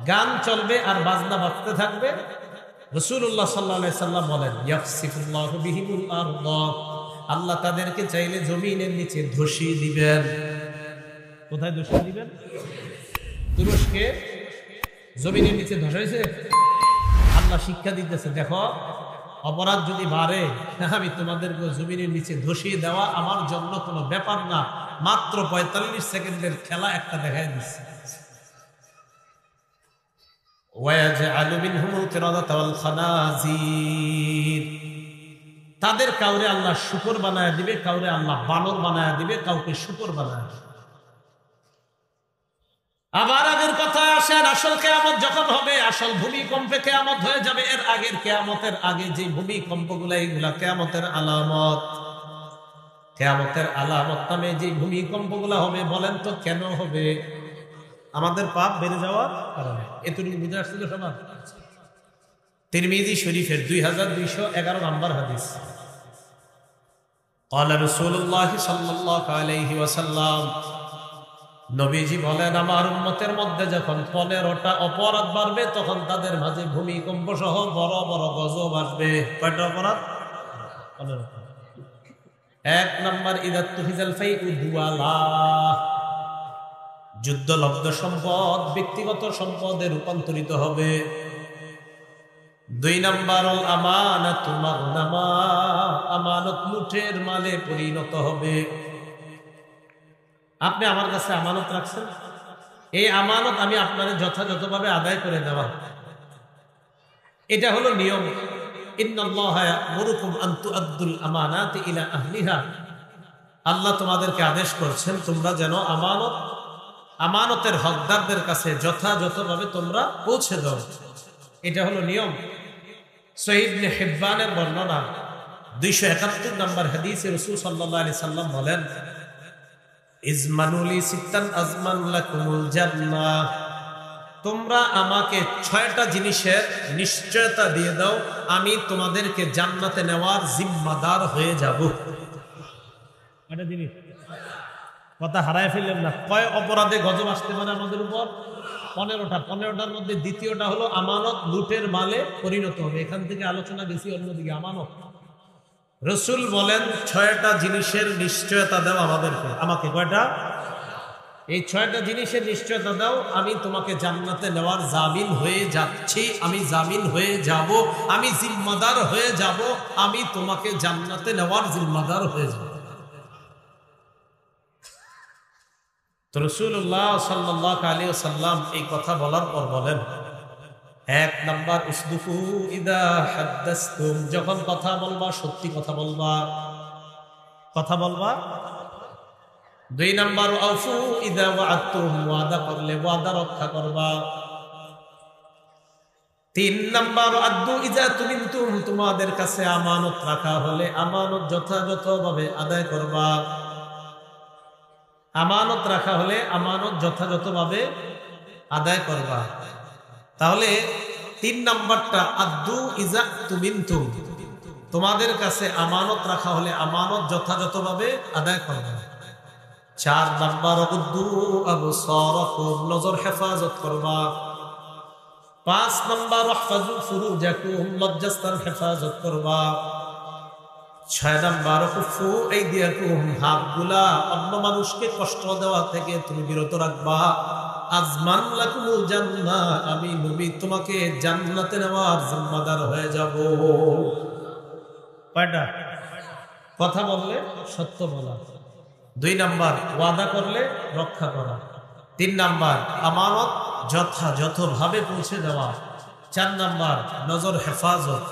S1: গান চলবে আর বাজনা বাজতে থাকবে। রাসূলুল্লাহ সাল্লাল্লাহু আলাইহি সাল্লাম বলেন ইয়াফসিফুল্লাহু বিহিমুল আরদ, আল্লাহ তাদেরকে চাইলে জমিনের নিচে ধসিয়ে দিবেন। কোথায় ধসিয়ে দিবেন? তুরস্কে জমিনের নিচে ধসাইছে। আল্লাহ শিক্ষা দিতেছে, দেখো অপরাধ যদি বাড়ে, আমি তোমাদেরকে জমিনের নিচে ধসিয়ে দেওয়া আমার জন্য কোনো ব্যাপার না, মাত্র 45 সেকেন্ডের খেলা একটা দেখায় দিচ্ছে। ওয়ায়াজআলু মিনহুমুল কিরাদাতা ওয়াল খানাজির, তাদের কাউরে আল্লাহ শুকর বানায় দিবে, কাউরে আল্লাহ বানর বানায় দিবে, কাউকে শুকর বানায় দিবে। আবার আগের কথা আসেন, আসল কিয়ামত যখন হবে, আসল ভূমিকম্পে কিয়ামত হয়ে যাবে। এর আগের কিয়ামতের আগে যে ভূমিকম্পগুলো, এগুলা কিয়ামতের আলামত। কিয়ামতের আলামত নামে যে ভূমিকম্পগুলো হবে, বলেন তো কেন হবে? আমাদের পাপ বেড়ে যাওয়ার কারণে। এতটুকু বুঝে আসছিল সবার? তিরমিজি শরীফের 2211 নম্বর হাদিস। ক্বালা রাসূলুল্লাহ সাল্লাল্লাহু আলাইহি ওয়াসাল্লাম, নবীজি বলেন আমার উম্মতের মধ্যে যখন 15টা অপরাধ বাড়বে, তখন তাদের মাঝে ভূমিকম্প সহ বড় বড় গজব আসবে। কয়টা অপরাধ? 15টা। 1 নম্বর ইদাতুহিজাল ফাইউ দুয়ালা, যুদ্ধলব্ধ সম্পদ ব্যক্তিগত সম্পদে রূপান্তরিত হবে। 2 নাম্বার আমানাত মাগনামা, আমানত লুটের মালে পরিণত হবে। আপনি আমার কাছে আমানত রাখছেন, এই আমানত আমি আপনার যথাযথভাবে আদায় করে দেওয়া, এটা হলো নিয়ম। ইন্নাল্লাহা ইয়া'মুরুকুম আন তু'আদ্দুল আমানাতি ইলা আহলিহা, আল্লাহ তোমাদেরকে আদেশ করছেন তোমরা যেন আমানতের হকদারদের কাছে যথাযথভাবে তোমরা পৌঁছে দাও, এটা হলো নিয়ম। সহিহ ইবনে হিব্বানের বর্ণনা 271 নম্বর হাদিসে রাসূল সাল্লাল্লাহু আলাইহি সাল্লাম বলেন, ইজমানুলি সিত্তান আজমান লাকুমুল জান্নাহ, তোমরা আমাকে 6টা জিনিসের নিশ্চয়তা দিয়ে দাও, আমি তোমাদেরকে জান্নাতে নেওয়ার জিম্মাদার হয়ে যাব। কয়টা জিনিস? কথা হারায় ফেললেন না। কয় অপরাধে গজব আসতে পারে আমাদের উপর? 15টা। 15টার মধ্যে দ্বিতীয়টা হলো আমানত লুটের মালে পরিণত হবে। এখান থেকে আলোচনা বেশি অন্যদিকে। আমানত, রাসূল বলেন 6টা জিনিসের নিশ্চয়তা দাও আমাকে। কয়টা? এই 6টা জিনিসের নিশ্চয়তা দাও, আমি তোমাকে জান্নাতে নেওয়ার জামিন হয়ে যাচ্ছি, আমি জামিন হয়ে যাব, আমি জিম্মাদার হয়ে যাব, আমি তোমাকে জান্নাতে নেওয়ার জিম্মাদার হয়ে যাব। তো রাসূলুল্লাহ সাল্লাল্লাহু আলাইহি ওয়াসাল্লাম এই কথা বলার পর বলেন, 1 নাম্বার উসদুফু ইদা হাদাসতুম, যখন কথা বলবা সত্যি কথা বলবা। 2 নাম্বার আউফু ইদা ওয়া'আদতুম, ওয়াদা করলে ওয়াদা রক্ষা করবা। 3 নাম্বার আদ্দু ইজা তুমিনতুম, তোমাদের কাছে আমানত রাখা হলে আমানত যথাযথভাবে আদায় করবা। আমানত রাখা হলে আমানত যথাযথভাবে আদায় করবা। তাহলে 3 নাম্বারটা আদ্দু ইজা তুমিনতুম, তোমাদের কাছে আমানত রাখা হলে আমানত যথাযথভাবে আদায় করবা। 4 নাম্বার উদ্দু আবসারাকুম, নজর হেফাজত করবা। 5 নাম্বার ইহফাজু ফুরুজাকুম, লজ্জাস্থান হেফাজত করবা। 6 নাম্বার কুফু আইদিয়াকুম, হাতগুলা অন্য মানুষকে কষ্ট দেওয়া থেকে তুমি বিরত রাখবা। আজমান লাকুমুল জান্নাহ, আমি নবী তোমাকে জান্নাতে নেওয়ার জিম্মাদার হয়ে যাব। কয়টা? কথা বললে সত্য বলা। 2 নাম্বার ওয়াদা করলে রক্ষা করা। 3 নাম্বার আমানত যথাযথভাবে পৌঁছে দেওয়া। 4 নাম্বার নজর হেফাজত।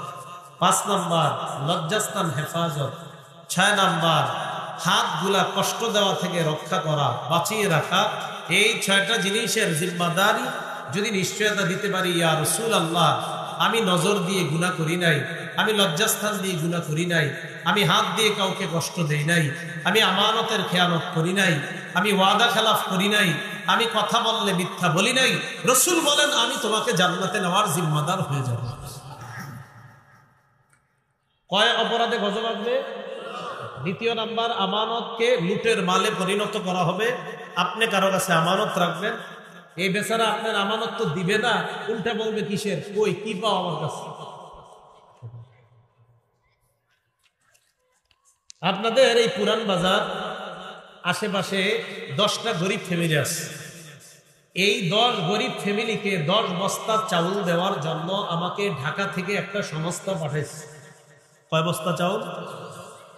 S1: 5 নাম্বার লজ্জাস্থান হেফাজত। 6 নাম্বার হাতগুলা কষ্ট দেওয়া থেকে রক্ষা করা, বাঁচিয়ে রাখা। এই 6টা জিনিসের জিম্মাদারি যদি নিশ্চয়তা দিতে পারি, ইয়া রাসূলুল্লাহ আমি নজর দিয়ে গুনাহ করি নাই, আমি লজ্জাস্থান দিয়ে গুনাহ করি নাই, আমি হাত দিয়ে কাউকে কষ্ট দেই নাই, আমি আমানতের খেয়ানত করি নাই, আমি ওয়াদা খেলাফ করি নাই, আমি কথা বললে মিথ্যা বলি নাই, রাসূল বলেন আমি তোমাকে জান্নাতে নেওয়ার জিম্মাদার হয়ে যাব। কয় অপরাধে গজব আসবে? 2 নাম্বার আমানতকে লুটের মালে পরিণত করা হবে। আপনি কারো কাছে আমানত রাখবেন, এই বেচারা আপনার আমানত তো দিবে না, উল্টা বলবে কিসের, কই কি পাও আমার কাছে। আপনাদের এই পুরান বাজার আশেপাশে 10টা গরিব ফ্যামিলি আছে। এই 10 গরিব ফ্যামিলিকে 10 বস্তা চাউল দেওয়ার জন্য আমাকে ঢাকা থেকে একটা সংস্থা পাঠাইছে। কয় বস্তা চাউল?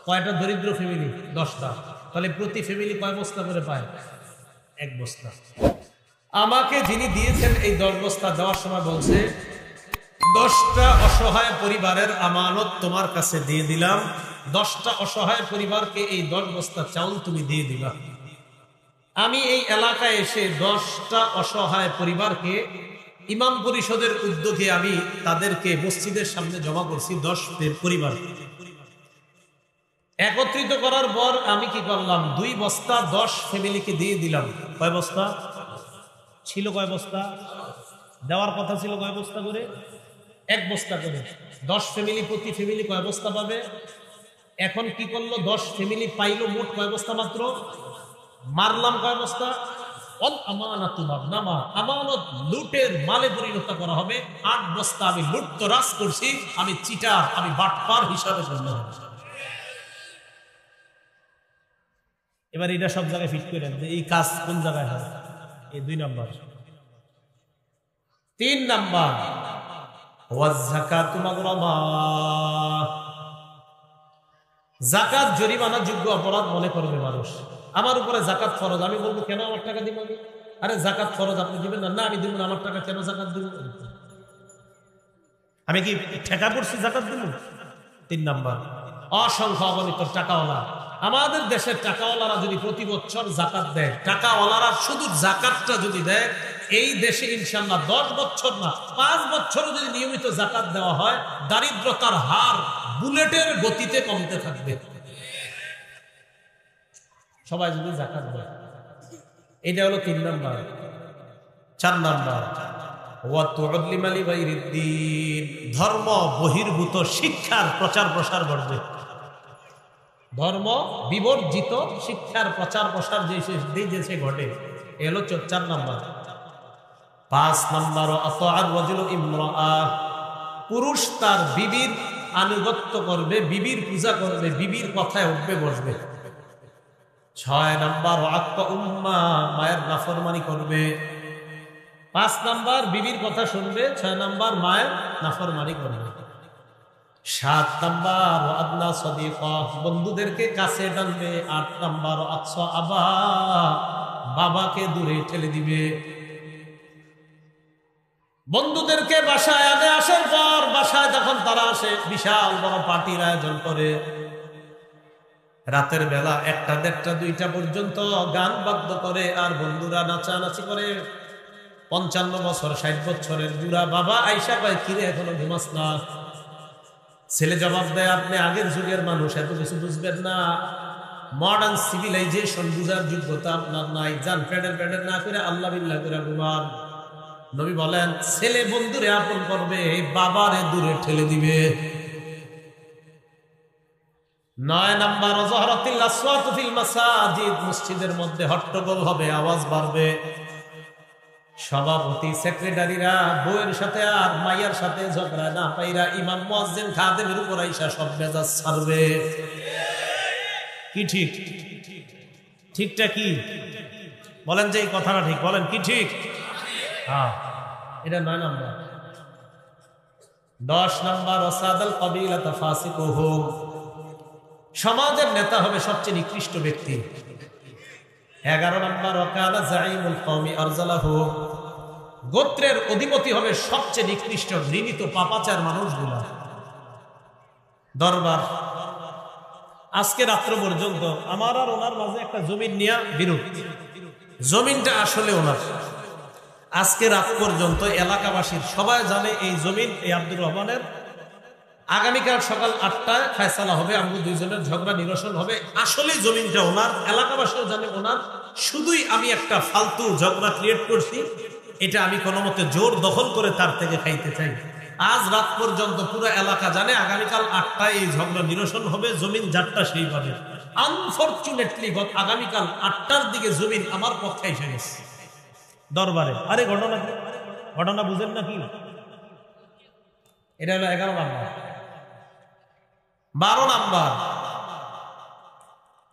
S1: কয়টা দরিদ্র ফ্যামিলি? 10টা। তাহলে প্রতি ফ্যামিলি কয় বস্তা করে পায়? 1 বস্তা। আমাকে যিনি দিয়েছেন এই 10 বস্তা দেওয়ার সময় বলছে, 10টা অসহায় পরিবারের আমানত তোমার কাছে দিয়ে দিলাম, 10টা অসহায় পরিবারকে এই 10 বস্তা চাউল তুমি দিয়ে দিবা। আমি এই এলাকায় এসে 10টা অসহায় পরিবারকে ইমাম পরিষদের উদ্যোগে আমি তাদেরকে মসজিদের সামনে জমা করছি। 10 পরিবার একত্রিত করার পর আমি কি করলাম, 2 বস্তা 10 ফ্যামিলিকে দিয়ে দিলাম। কয় বস্তা ছিল? কয় বস্তা দেওয়ার কথা ছিল? কয় বস্তা করে? 1 বস্তা করে। 10 ফ্যামিলি, প্রতি ফ্যামিলি কয় বস্তা পাবে? এখন কি করলো, 10 ফ্যামিলি পাইলো মোট কয় বস্তা? মাত্র মারলাম কয় বস্তা? আমানত লুটের মালে পরিণত করা হবে। 8 বস্তা আমি লুটতরাজ করছি, আমি চিটার, আমি বাটপার হিসাবে করলাম। এবার এটা সব জায়গায় ফিট করেন যে এই কাজ কোন জায়গায় হয়। এই 2 নাম্বার। 3 নাম্বার ওয়াজ যাকাতু মাগরামা, যাকাত জরিমানা যোগ্য অপরাধ মনে করবে মানুষ। আমার উপরে যাকাত ফরজ, আমি বলবো কেন আমার টাকা দিব আমি? আরে যাকাত ফরজ আপনি দিবেন না? না আমি দিব না, আমার টাকা কেন যাকাত দিব? আমি কি ঠেকা পড়ছি যাকাত দিব? 3 নাম্বার অসংখ্য অগণিত টাকাওয়ালা, আমাদের দেশের টাকাওয়ালারা যদি প্রতি বছর যাকাত দেয়, টাকাওয়ালারা শুধু যাকাতটা যদি দেয়, এই দেশে ইনশাআল্লাহ 10 বছর না 5 বছরও যদি নিয়মিত যাকাত দেওয়া হয়, দারিদ্রতার হার বুলেটের গতিতে কমতে থাকবে। সবাই যদি যাকাত দেয়, এটা হলো 3 নাম্বার। 4 নাম্বার ধর্ম বহির্ভূত শিক্ষার প্রচার প্রসার ঘটবে। ধর্ম বিবর্জিত শিক্ষার প্রচার প্রসার যে ঘটে, এ হলো 4 নাম্বার। 5 নাম্বার পুরুষ তার বিবির আনুগত্য করবে, বিবির পূজা করবে, বিবির কথায় উঠবে বসবে। 6 নাম্বার মায়ের নাফরমানি করবে। 5 নাম্বার বিবির কথা শুনবে, 6 নাম্বার মায়ের নাফরমানি করবে। 7 নাম্বার আদনা সদিকা, বন্ধুদেরকে কাছে টানবে। 8 নাম্বার আকসা আবা, বাবাকে দূরে ঠেলে দিবে। বন্ধুদেরকে বাসায় আনে, আসার পর বাসায় যখন তারা আসে বিশাল বড় পার্টির আয়োজন করে, রাতের বেলা 1টা, 1:30, 2টা পর্যন্ত গান বাদ্য করে, আর বন্ধুরা নাচানাচি করে। 55 বছর 60 বছরের বুড়া বাবা আইসা কয়, কিরে এখনো ঘুমাস না? ছেলে জবাব দেয়, আপনি আগের যুগের মানুষ, এত কিছু বুঝবেন না, মডার্ন সিভিলাইজেশন বুঝার যোগ্যতা আপনার নাই, যান প্যাডেল না করে আল্লাহ বিল্লাহ করে ঘুমান। নবী বলেন, ছেলে বন্ধুরে আপন করবে, বাবারে দূরে ঠেলে দিবে। 9 নাম্বার ওয়াজহারাতিল আসওয়াতু ফিল মাসাজিদ, মসজিদের মধ্যে হট্টগোল হবে, আওয়াজ বাড়বে। সভাপতি সেক্রেটারিরা বউয়ের সাথে আর মাইয়ার সাথে ঝগড়া না পাইরা ইমাম মুয়াজ্জিন খাদেমের উপর আইসা সব মেজাজ ছাড়বে। কি ঠিক? ঠিকটা কি বলেন? যে এই কথাটা ঠিক বলেন, কি ঠিক? হ্যাঁ, এটা 9 নাম্বার। 10 নাম্বার ওয়াসাদাল কাবিলাতা ফাসিকুহুম, সমাজের নেতা হবে সবচেয়ে নিকৃষ্ট ব্যক্তি। 11 নাম্বার ওয়াকানা জাইমুল কওমি আরজালাহু, গোত্রের অধিপতি হবে সবচেয়ে নিকৃষ্ট ঘৃণিত পাপাচার মানুষগুলা। দরবার আজকে রাত্র পর্যন্ত আমার আর ওনার মাঝে একটা জমিন নিয়ে বিরোধ, জমিনটা আসলে ওনার। আজকে রাত পর্যন্ত এলাকাবাসীর সবাই জানে এই জমিন এই আব্দুর রহমানের। আগামীকাল সকাল 8টায় ফয়সালা হবে, আমাদের দুইজনের ঝগড়া নিরসন হবে। আসলে জমিনটা ওনার, এলাকাবাসীও জানে ওনার। শুধুই আমি একটা ফালতু ঝগড়া ক্রিয়েট করছি, এটা আমি কোনো মতে জোর দখল করে তার থেকে খাইতে চাই। আজ রাত পর্যন্ত পুরো এলাকা জানে আগামীকাল 8টায় এই ঝগড়া নিরসন হবে, জমিন যারটা সেই পাবে। আনফরচুনেটলি আগামীকাল 8টার দিকে জমিন আমার পক্ষে এসে গেছে দরবারে। আরে ঘটনা বুঝেন না কি? এটা হলো 11 নাম্বার। 12 নাম্বার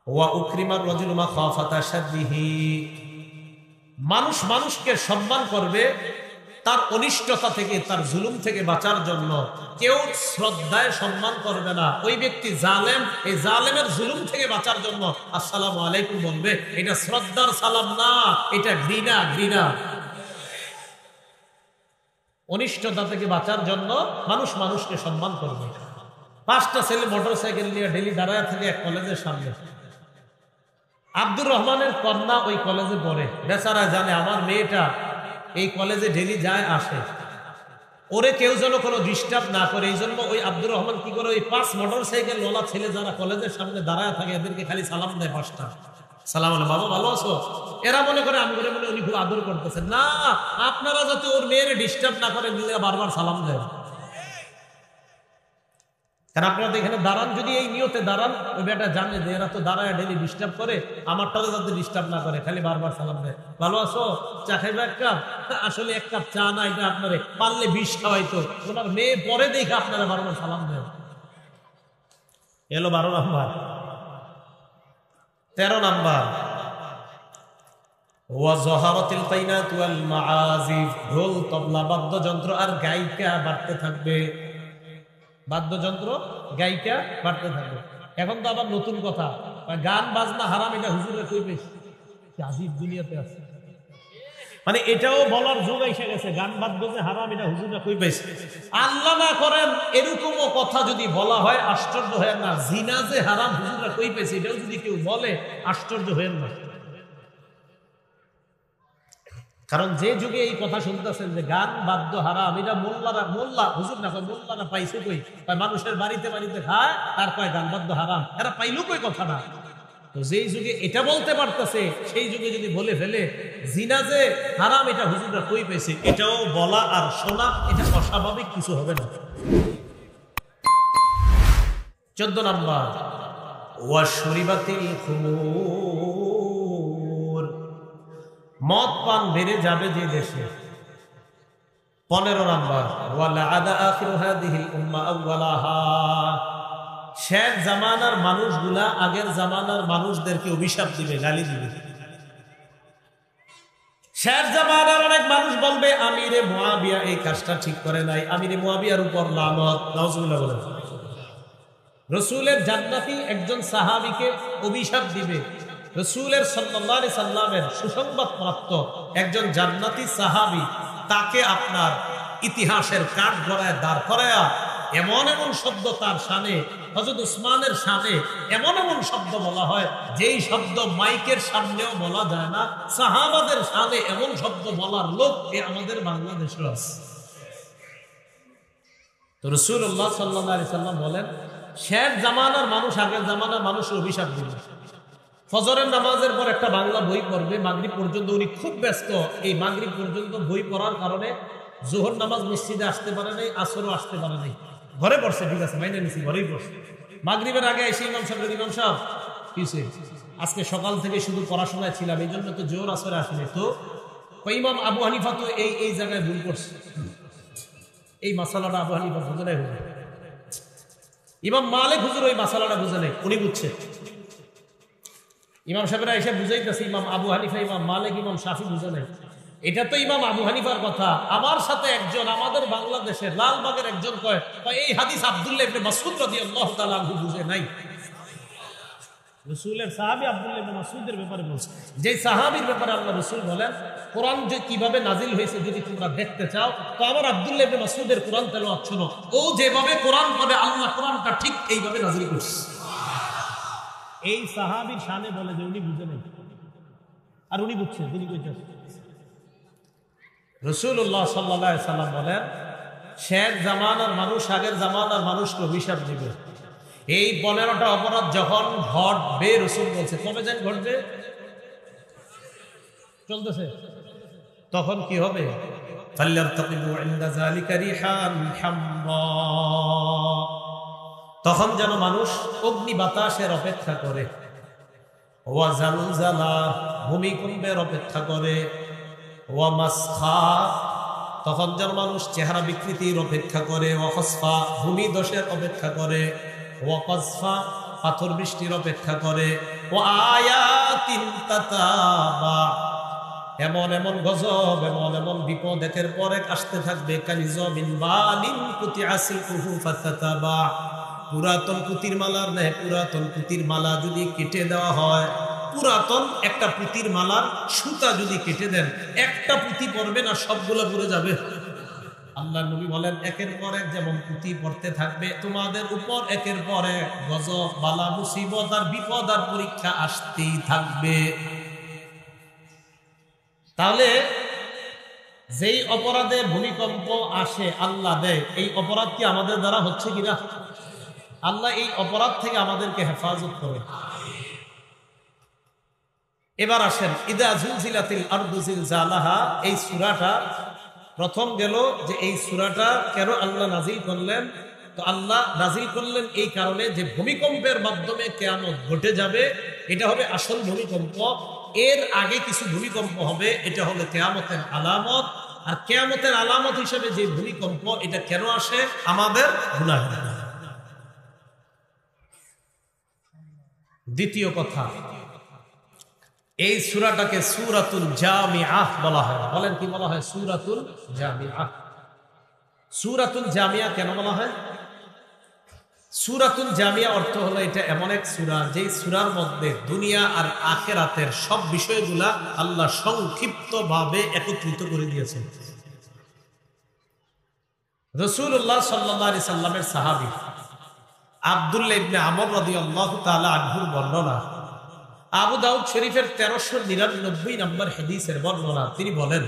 S1: ওয়া উকরিমার রাজুলু মাখাফাতা শাররিহি, মানুষ মানুষকে সম্মান করবে তার অনিষ্টতা থেকে, তার জুলুম থেকে বাঁচার জন্য। কেউ শ্রদ্ধায় সম্মান করবে না, ওই ব্যক্তি জালেম, এই জালেমের জুলুম থেকে বাঁচার জন্য আসসালামু আলাইকুম বলবে। এটা শ্রদ্ধার সালাম না, এটা ঘৃণা। অনিষ্টতা থেকে বাঁচার জন্য মানুষ মানুষকে সম্মান করবে। 5টা ছেলে মোটরসাইকেল নিয়ে ডেলি দাঁড়ায় থাকে এক কলেজের সামনে। আব্দুর রহমানের কন্যা ওই কলেজে পড়ে, বেচারা জানে আমার মেয়েটা এই কলেজে ডেলি যায় আসে, ওরে কেউ যেন কোনো ডিস্টার্ব না করে। এই জন্য ওই আব্দুর রহমান কি করে, ওই 5 মোটরসাইকেল ওলা ছেলে যারা কলেজের সামনে দাঁড়ায় থাকে এদেরকে খালি সালাম দেয় 5টা। সালাম আলাইকুম, বাবা ভালো আছো? এরা মনে করে আমি করে উনি খুব আদর করতেছেন। না, আপনারা যাতে ওর মেয়ের ডিস্টার্ব না করেন বারবার সালাম দেন। কারণ আপনারা তো এখানে দাঁড়ান, যদি এই নিয়তে দাঁড়ান, ওই বেটা জানে যে এরা তো দাঁড়ায় ডেলি ডিস্টার্ব করে, আমারটাও যাতে ডিস্টার্ব না করে, খালি বারবার সালাম দেয়। ভালো আছো? চা খাইবে 1 কাপ? আসলে 1 কাপ চা না, এটা আপনারে পারলে 20 খাওয়াইতো। ওনার মেয়ে পরে দেখে আপনারা বারবার সালাম দেন। এলো 12 নাম্বার। 13 নাম্বার ওয়া যাহারাতিল কাইনাত ওয়াল মাআজিফ, ঢোল তবলা বাদ্যযন্ত্র আর গায়িকা বাড়তে থাকবে। বাদ্যযন্ত্র গায়িকা বাড়তে থাকবে। এখন তো আবার নতুন কথা, গান বাজনা হারাম, এটা হুজুরে কই পেয়েছে? আজীব দুনিয়াতে আছে। মানে এটাও বলার যোগ এসে গেছে, গান বাদ্য যে হারাম, এটা হুজুরে কই পেয়েছে? আল্লাহ না করেন এরকমও কথা যদি বলা হয় আশ্চর্য হয় না। জিনা যে হারাম হুজুরে কই পেয়েছে, এটাও যদি কেউ বলে আশ্চর্য হয় না। কারণ যে যুগে এই কথা শুনতেছেন যে গান বাদ্য হারাম, এটা মোল্লা হুজুর না কয়, মোল্লারা পাইছে কই? মানুষের বাড়িতে বাড়িতে খায় আর কয় গান বাদ্য হারাম, এরা পাইলো কই কথা না? তো যেই যুগে এটা বলতে পারতেছে, সেই যুগে যদি বলে ফেলে জিনা যে হারাম, এটা হুজুররা কই পেয়েছে, এটাও বলা আর শোনা, এটা অস্বাভাবিক কিছু হবে না। 14 নাম্বার, ওয়াশরিবাতিল খুমুর, মদ পান বেড়ে যাবে যে দেশে। 15 নাম্বার, ওয়ালাআদা আখিরু হাদিহিল উম্মাহ আউওয়ালাহা, শেষ জামানার মানুষগুলা আগের জামানার মানুষদেরকে অভিশাপ দিবে, গালি দিবে। শেষ জামানার অনেক মানুষ বলবে আমিরে মুআবিয়া এই কাজটা ঠিক করে নাই, আমিরে মুআবিয়ার উপর লানত। নাউজুবিল্লাহ বলেন। রাসূলের জান্নাতি একজন সাহাবীকে অভিশাপ দিবে। রাসূলের সাল্লাল্লাহু আলাইহি সাল্লামের সুসংবাদ প্রাপ্ত একজন জান্নাতি সাহাবী, তাকে আপনার ইতিহাসের কাঠ গড়ায় দাঁড় করায়া এমন এমন শব্দ তার শানে, হযরত উসমানের শানে এমন এমন শব্দ বলা হয় যেই শব্দ মাইকের সামনেও বলা যায় না। সাহাবাদের শানে এমন শব্দ বলার লোক আমাদের বাংলাদেশে আছে। তো রাসূলুল্লাহ সাল্লাল্লাহু আলাইহি সাল্লাম বলেন, শেষ জামানার মানুষ আগের জামানার মানুষের অভিশাপ দিবে। ফজরের নামাজের পর একটা বাংলা বই পড়বে, মাগরিব পর্যন্ত উনি খুব ব্যস্ত। এই মাগরিব পর্যন্ত বই পড়ার কারণে যোহর নামাজ মসজিদে আসতে পারে নাই, আসরও আসতে পারে নাই। ঘরে পড়ছে, ঠিক আছে, মাইনে নিছি, ঘরেই পড়ছে। মাগরিবের আগে এসে ইমাম সাহেব, ইমাম সাহেব কিসে আজকে সকাল থেকে শুধু পড়াশোনায় ছিলাম, এই জন্য তো জোহর আসরে আসেনি। তো ইমাম আবু হানিফা তো এই জায়গায় ভুল করছে, এই মাসালাটা আবু হানিফা বুঝে নাই। হুজুর ইমাম মালিক হুজুর ওই মাসালাটা বুঝে নাই, উনি বুঝছে। ইমাম সাহেবরা এসে বুঝাইতেছে ইমাম আবু হানিফা, ইমাম মালিক, ইমাম শাফি বুঝে নাই। এটা তো ইমাম আবু হানিফার কথা। আমার সাথে একজন আমাদের বাংলাদেশের লালবাগের একজন কয় এই হাদিস আব্দুল্লাহ ইবনে মাসউদ রাদিয়াল্লাহু তাআলা আনহু বুঝে নাই। রাসূলের সাহাবী আব্দুল্লাহ ইবনে মাসউদের ব্যাপারে বলছে, যে সাহাবীর ব্যাপারে আল্লাহ রাসূল বলেন কোরআন যে কিভাবে নাজিল হয়েছে যদি তোমরা দেখতে চাও তো আমার আব্দুল্লাহ ইবনে মাসউদের কোরআন তেলাওয়াত শোনো। ও যেভাবে কোরআন পড়ে আল্লাহ কোরআনটা ঠিক এইভাবে নাজিল করছে। এই সাহাবীর শানে বলে যে উনি বুঝে নাই, আর উনি বুঝছেন, তিনি কইতেছেন। রাসূলুল্লাহ সাল্লাল্লাহু আলাইহি সাল্লাম বলেন, শেষ জামানার মানুষ আগের জামানার মানুষকে অভিশাপ দিবে। এই 15টা অপরাধ যখন ঘটবে, রাসূল বলছে কবে যেন ঘটবে, চলতেছে, তখন কি হবে? ফাল্যারতাকিবু ইনদা যালিকা রিহান হাম্মা, তখন যেন মানুষ অগ্নি বাতাসের অপেক্ষা করে, ওয়া জালজালা ভূমিকম্পের অপেক্ষা করে, ওয়া মাসখা তখন যেন মানুষ চেহারা বিকৃতির অপেক্ষা করে, ওয়া খসফা ভূমিধসের অপেক্ষা করে, ওয়া কসফা পাথর বৃষ্টির অপেক্ষা করে, ওয়া আয়াতিন তাতাবা এমন এমন গজব, এমন এমন বিপদ একের পর এক আসতে থাকবে। কালিজমিন বালিন কুতিআসিল কুহু ফাতাতাবা, পুরাতন পুতির মালার ন্যায় পুরাতন পুতির মালা যদি কেটে দেওয়া হয়, পুরাতন একটা পুতির মালার সুতা যদি কেটে দেন, একটা পুঁতি পড়বে না, সবগুলো পড়ে যাবে। আল্লাহ নবী বলেন একের পর এক যেমন পুঁতি পড়তে থাকবে, তোমাদের উপর একের পর এক গজব, বালা, মুসিবত আর বিপদ আর পরীক্ষা আসতেই থাকবে। তাহলে যেই অপরাধে ভূমিকম্প আসে আল্লাহ দেয়, এই অপরাধ কি আমাদের দ্বারা হচ্ছে কিনা? আল্লাহ এই অপরাধ থেকে আমাদেরকে হেফাজত করে। এবার আসেন, ইদা জুলজিলাতিল আরদু জিলজালাহা, এই সূরাটা প্রথম গেল যে এই সূরাটা কেন আল্লাহ নাজিল করলেন। তো আল্লাহ নাজিল করলেন এই কারণে যে ভূমিকম্পের মাধ্যমে কিয়ামত ঘটে যাবে, এটা হবে আসল ভূমিকম্প। এর আগে কিছু ভূমিকম্প হবে, এটা হলো কিয়ামতের আলামত। আর কিয়ামতের আলামত হিসেবে যে ভূমিকম্প, এটা কেন আসে? আমাদের গুনাহ। দ্বিতীয় কথা, এই সূরাটাকে সূরাতুল জামিআহ বলা হয়। বলেন কি বলা হয়? সূরাতুল জামিআহ। সূরাতুল জামিআহ কেন বলা হয়? সূরাতুল জামিআহ অর্থ হলো এটা এমন এক সূরা যেই সূরার মধ্যে দুনিয়া আর আখিরাতের সব বিষয়গুলা আল্লাহ সংক্ষিপ্তভাবে একত্রিত করে দিয়েছেন। রাসূলুল্লাহ সাল্লাল্লাহু আলাইহি সাল্লামের সাহাবী আব্দুল্লাহ ইবনে আমর রাদিয়াল্লাহু তাআলা আনহুর বর্ণনা, আবু দাউদ শরীফের 1399 নম্বর হাদিসের বর্ণনা। তিনি বলেন,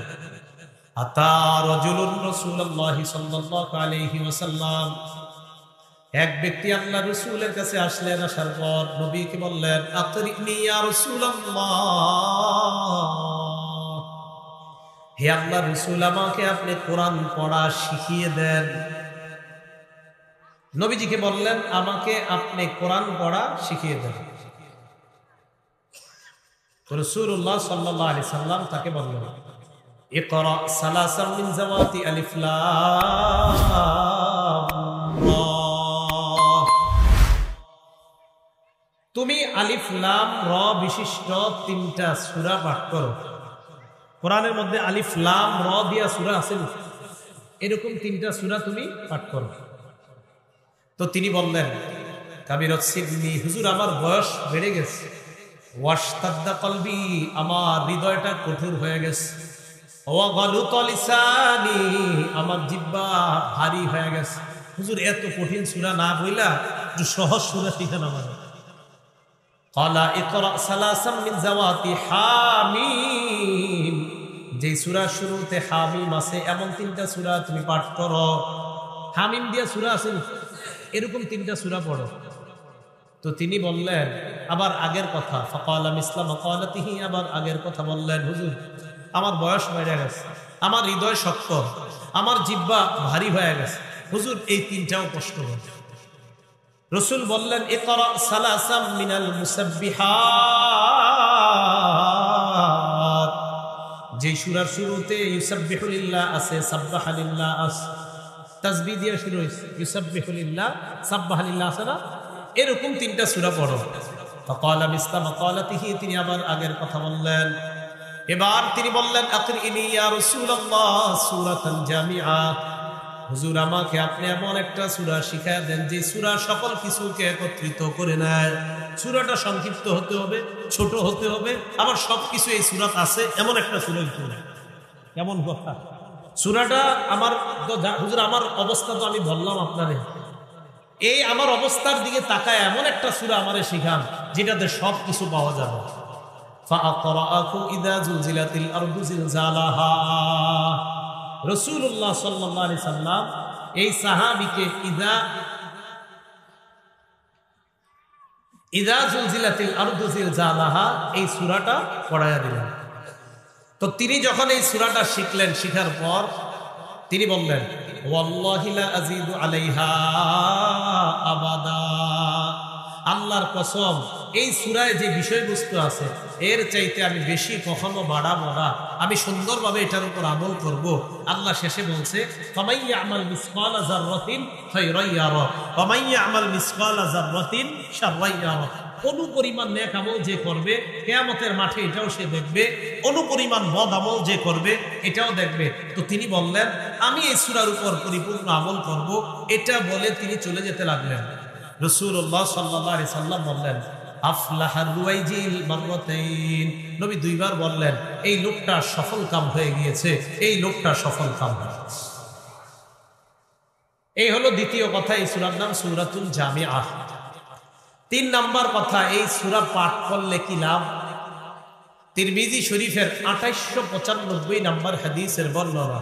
S1: আতা রাজুলুন রাসূলুল্লাহি সাল্লাল্লাহু আলাইহি ওয়াসাল্লাম, এক ব্যক্তি আল্লাহ রাসূলের কাছে আসলেন। আসার পর নবীকে বললেন, আকরিনি ইয়া রাসূলুল্লাহ, হে আল্লাহ রাসূল, আমাকে আপনি কোরআন পড়া শিখিয়ে দেন। নবীজিকে বললেন, আমাকে আপনি কোরআন পড়া শিখিয়ে দেন। রাসূলুল্লাহ সাল্লাল্লাহু আলাইহি সাল্লাম তাকে বললেন, ইকরা সালাসাম মিন জাওয়াতি আলিফ লাম রা, তুমি আলিফ লাম র বিশিষ্ট 3টা সূরা পাঠ করো। কোরআনের মধ্যে আলিফ লাম র দিয়া সূরা আছে, এরকম 3টা সূরা তুমি পাঠ করো। তো তিনি বললেন, কাবিরাত সিদনি, হুজুর আমার বয়স বেড়ে গেছে। ওয়াশতাদ্দা কলবি, আমার হৃদয়টা কঠোর হয়ে গেছে। ওয়া গালুতা লিসানি, আমার জিহ্বা ভারী হয়ে গেছে। হুজুর এত কঠিন সূরা না বইলা একটু সহজ সূরা শিখান আমাকে। ক্বালা ইকরা সালাসাম মিন জাওয়াতি হামিম, যে সূরা শুরুতে হামিম আছে এমন 3টা সূরা তুমি পাঠ করো। হামিম দিয়া সূরা আছে, এরকম 3টা সূরা পড়ো। তো তিনি বললেন আবার আগের কথা, ফাকালা মিসলা মাকালাতিহি, আবার আগের কথা বললেন, হুজুর আমার বয়স বেড়ে গেছে, আমার হৃদয় শক্ত, আমার জিহ্বা ভারী হয়ে গেছে, হুজুর এই 3টাও কষ্ট হবে। রাসূল বললেন, ইকরা সালাসাম মিনাল মুসাব্বিহাত, যে সূরার শুরুতে ইউসাব্বিহু লিল্লাহ আছে, সাব্বাহা লিল্লাহ আছে, তাসবিহ দিয়ে শুরু হয়েছে, ইউসাব্বিহু লিল্লাহ, সাব্বাহা লিল্লাহ আছে না, এরকম 3টা সূরা পড়ো। ফাকালা মিসলা মাকালাতিহি, তিনি আবার আগের কথা বললেন। এবার তিনি বললেন, আকরিনি ইয়া রাসূলুল্লাহ সূরাতান জামিআহ, হুজুর আমাকে আপনি এমন একটা সূরা শিখায়া দেন যে সূরা সকল কিছুকে একত্রিত করে নেয়। সূরাটা সংক্ষিপ্ত হতে হবে, ছোট হতে হবে, আবার সবকিছু এই সূরাত আছে, এমন একটা সূরা হইতে হবে। কেমন কথা? সূরাটা আমার হুজুর আমার অবস্থা তো আমি বললাম আপনারে, এই আমার অবস্থার দিকে তাকায় এমন একটা সূরা আমারে শিখান যেটাতে সব কিছু পাওয়া যাবে। ফাআকরাআকু ইযা জুলজিলাতিল আরদু জিলজালাহা, রাসূলুল্লাহ সাল্লাল্লাহু আলাইহি সাল্লাম এই সাহাবীকে ইযা জুলজিলাতিল আরদু জিলজালাহা এই সূরাটা পড়ায়া দিলেন। তো তিনি যখন এই সূরাটা শিখলেন, শিখার পর তিনি বললেন, ওয়াল্লাহি লা আযীদু আলাইহা আবাদা, আল্লাহর কসম এই সূরায় যে বিষয়বস্তু আছে এর চাইতে আমি বেশি কখনো বাড়াবো না, আমি সুন্দরভাবে এটার উপর আমল করব। আল্লাহ শেষে বলছে, ফামাই ইয়ামাল মিসকালা যাররাতিন খায়রান ইয়ারা ওয়া মান ইয়ামাল মিসকালা যাররাতিন শাররান ইয়ারা, অনুপরিমাণ নেক আমল যে করবে কিয়ামতের মাঠে এটাও সে দেখবে, অনুপরিমাণ বদ আমল যে করবে এটাও দেখবে। তো তিনি বললেন, আমি এই সূরার উপর পরিপূর্ণ আমল করব। এটা বলে তিনি চলে যেতে লাগলেন। রাসূলুল্লাহ সাল্লাল্লাহু আলাইহি সাল্লাম বললেন, আফলাহার রুয়াইজিল মাররাতাইন, নবী 2বার বললেন, এই লোকটা সফল কাম হয়ে গিয়েছে, এই লোকটা সফল কাম হয়ে গেছে। এই হলো দ্বিতীয় কথা, এই সূরার নাম সূরাতুল জামিআহ। 3 নাম্বার কথা, এই সূরা পাঠ করলে কি লাভ? তিরমিজি শরীফের 2895 নম্বর হাদিসের বর্ণনা।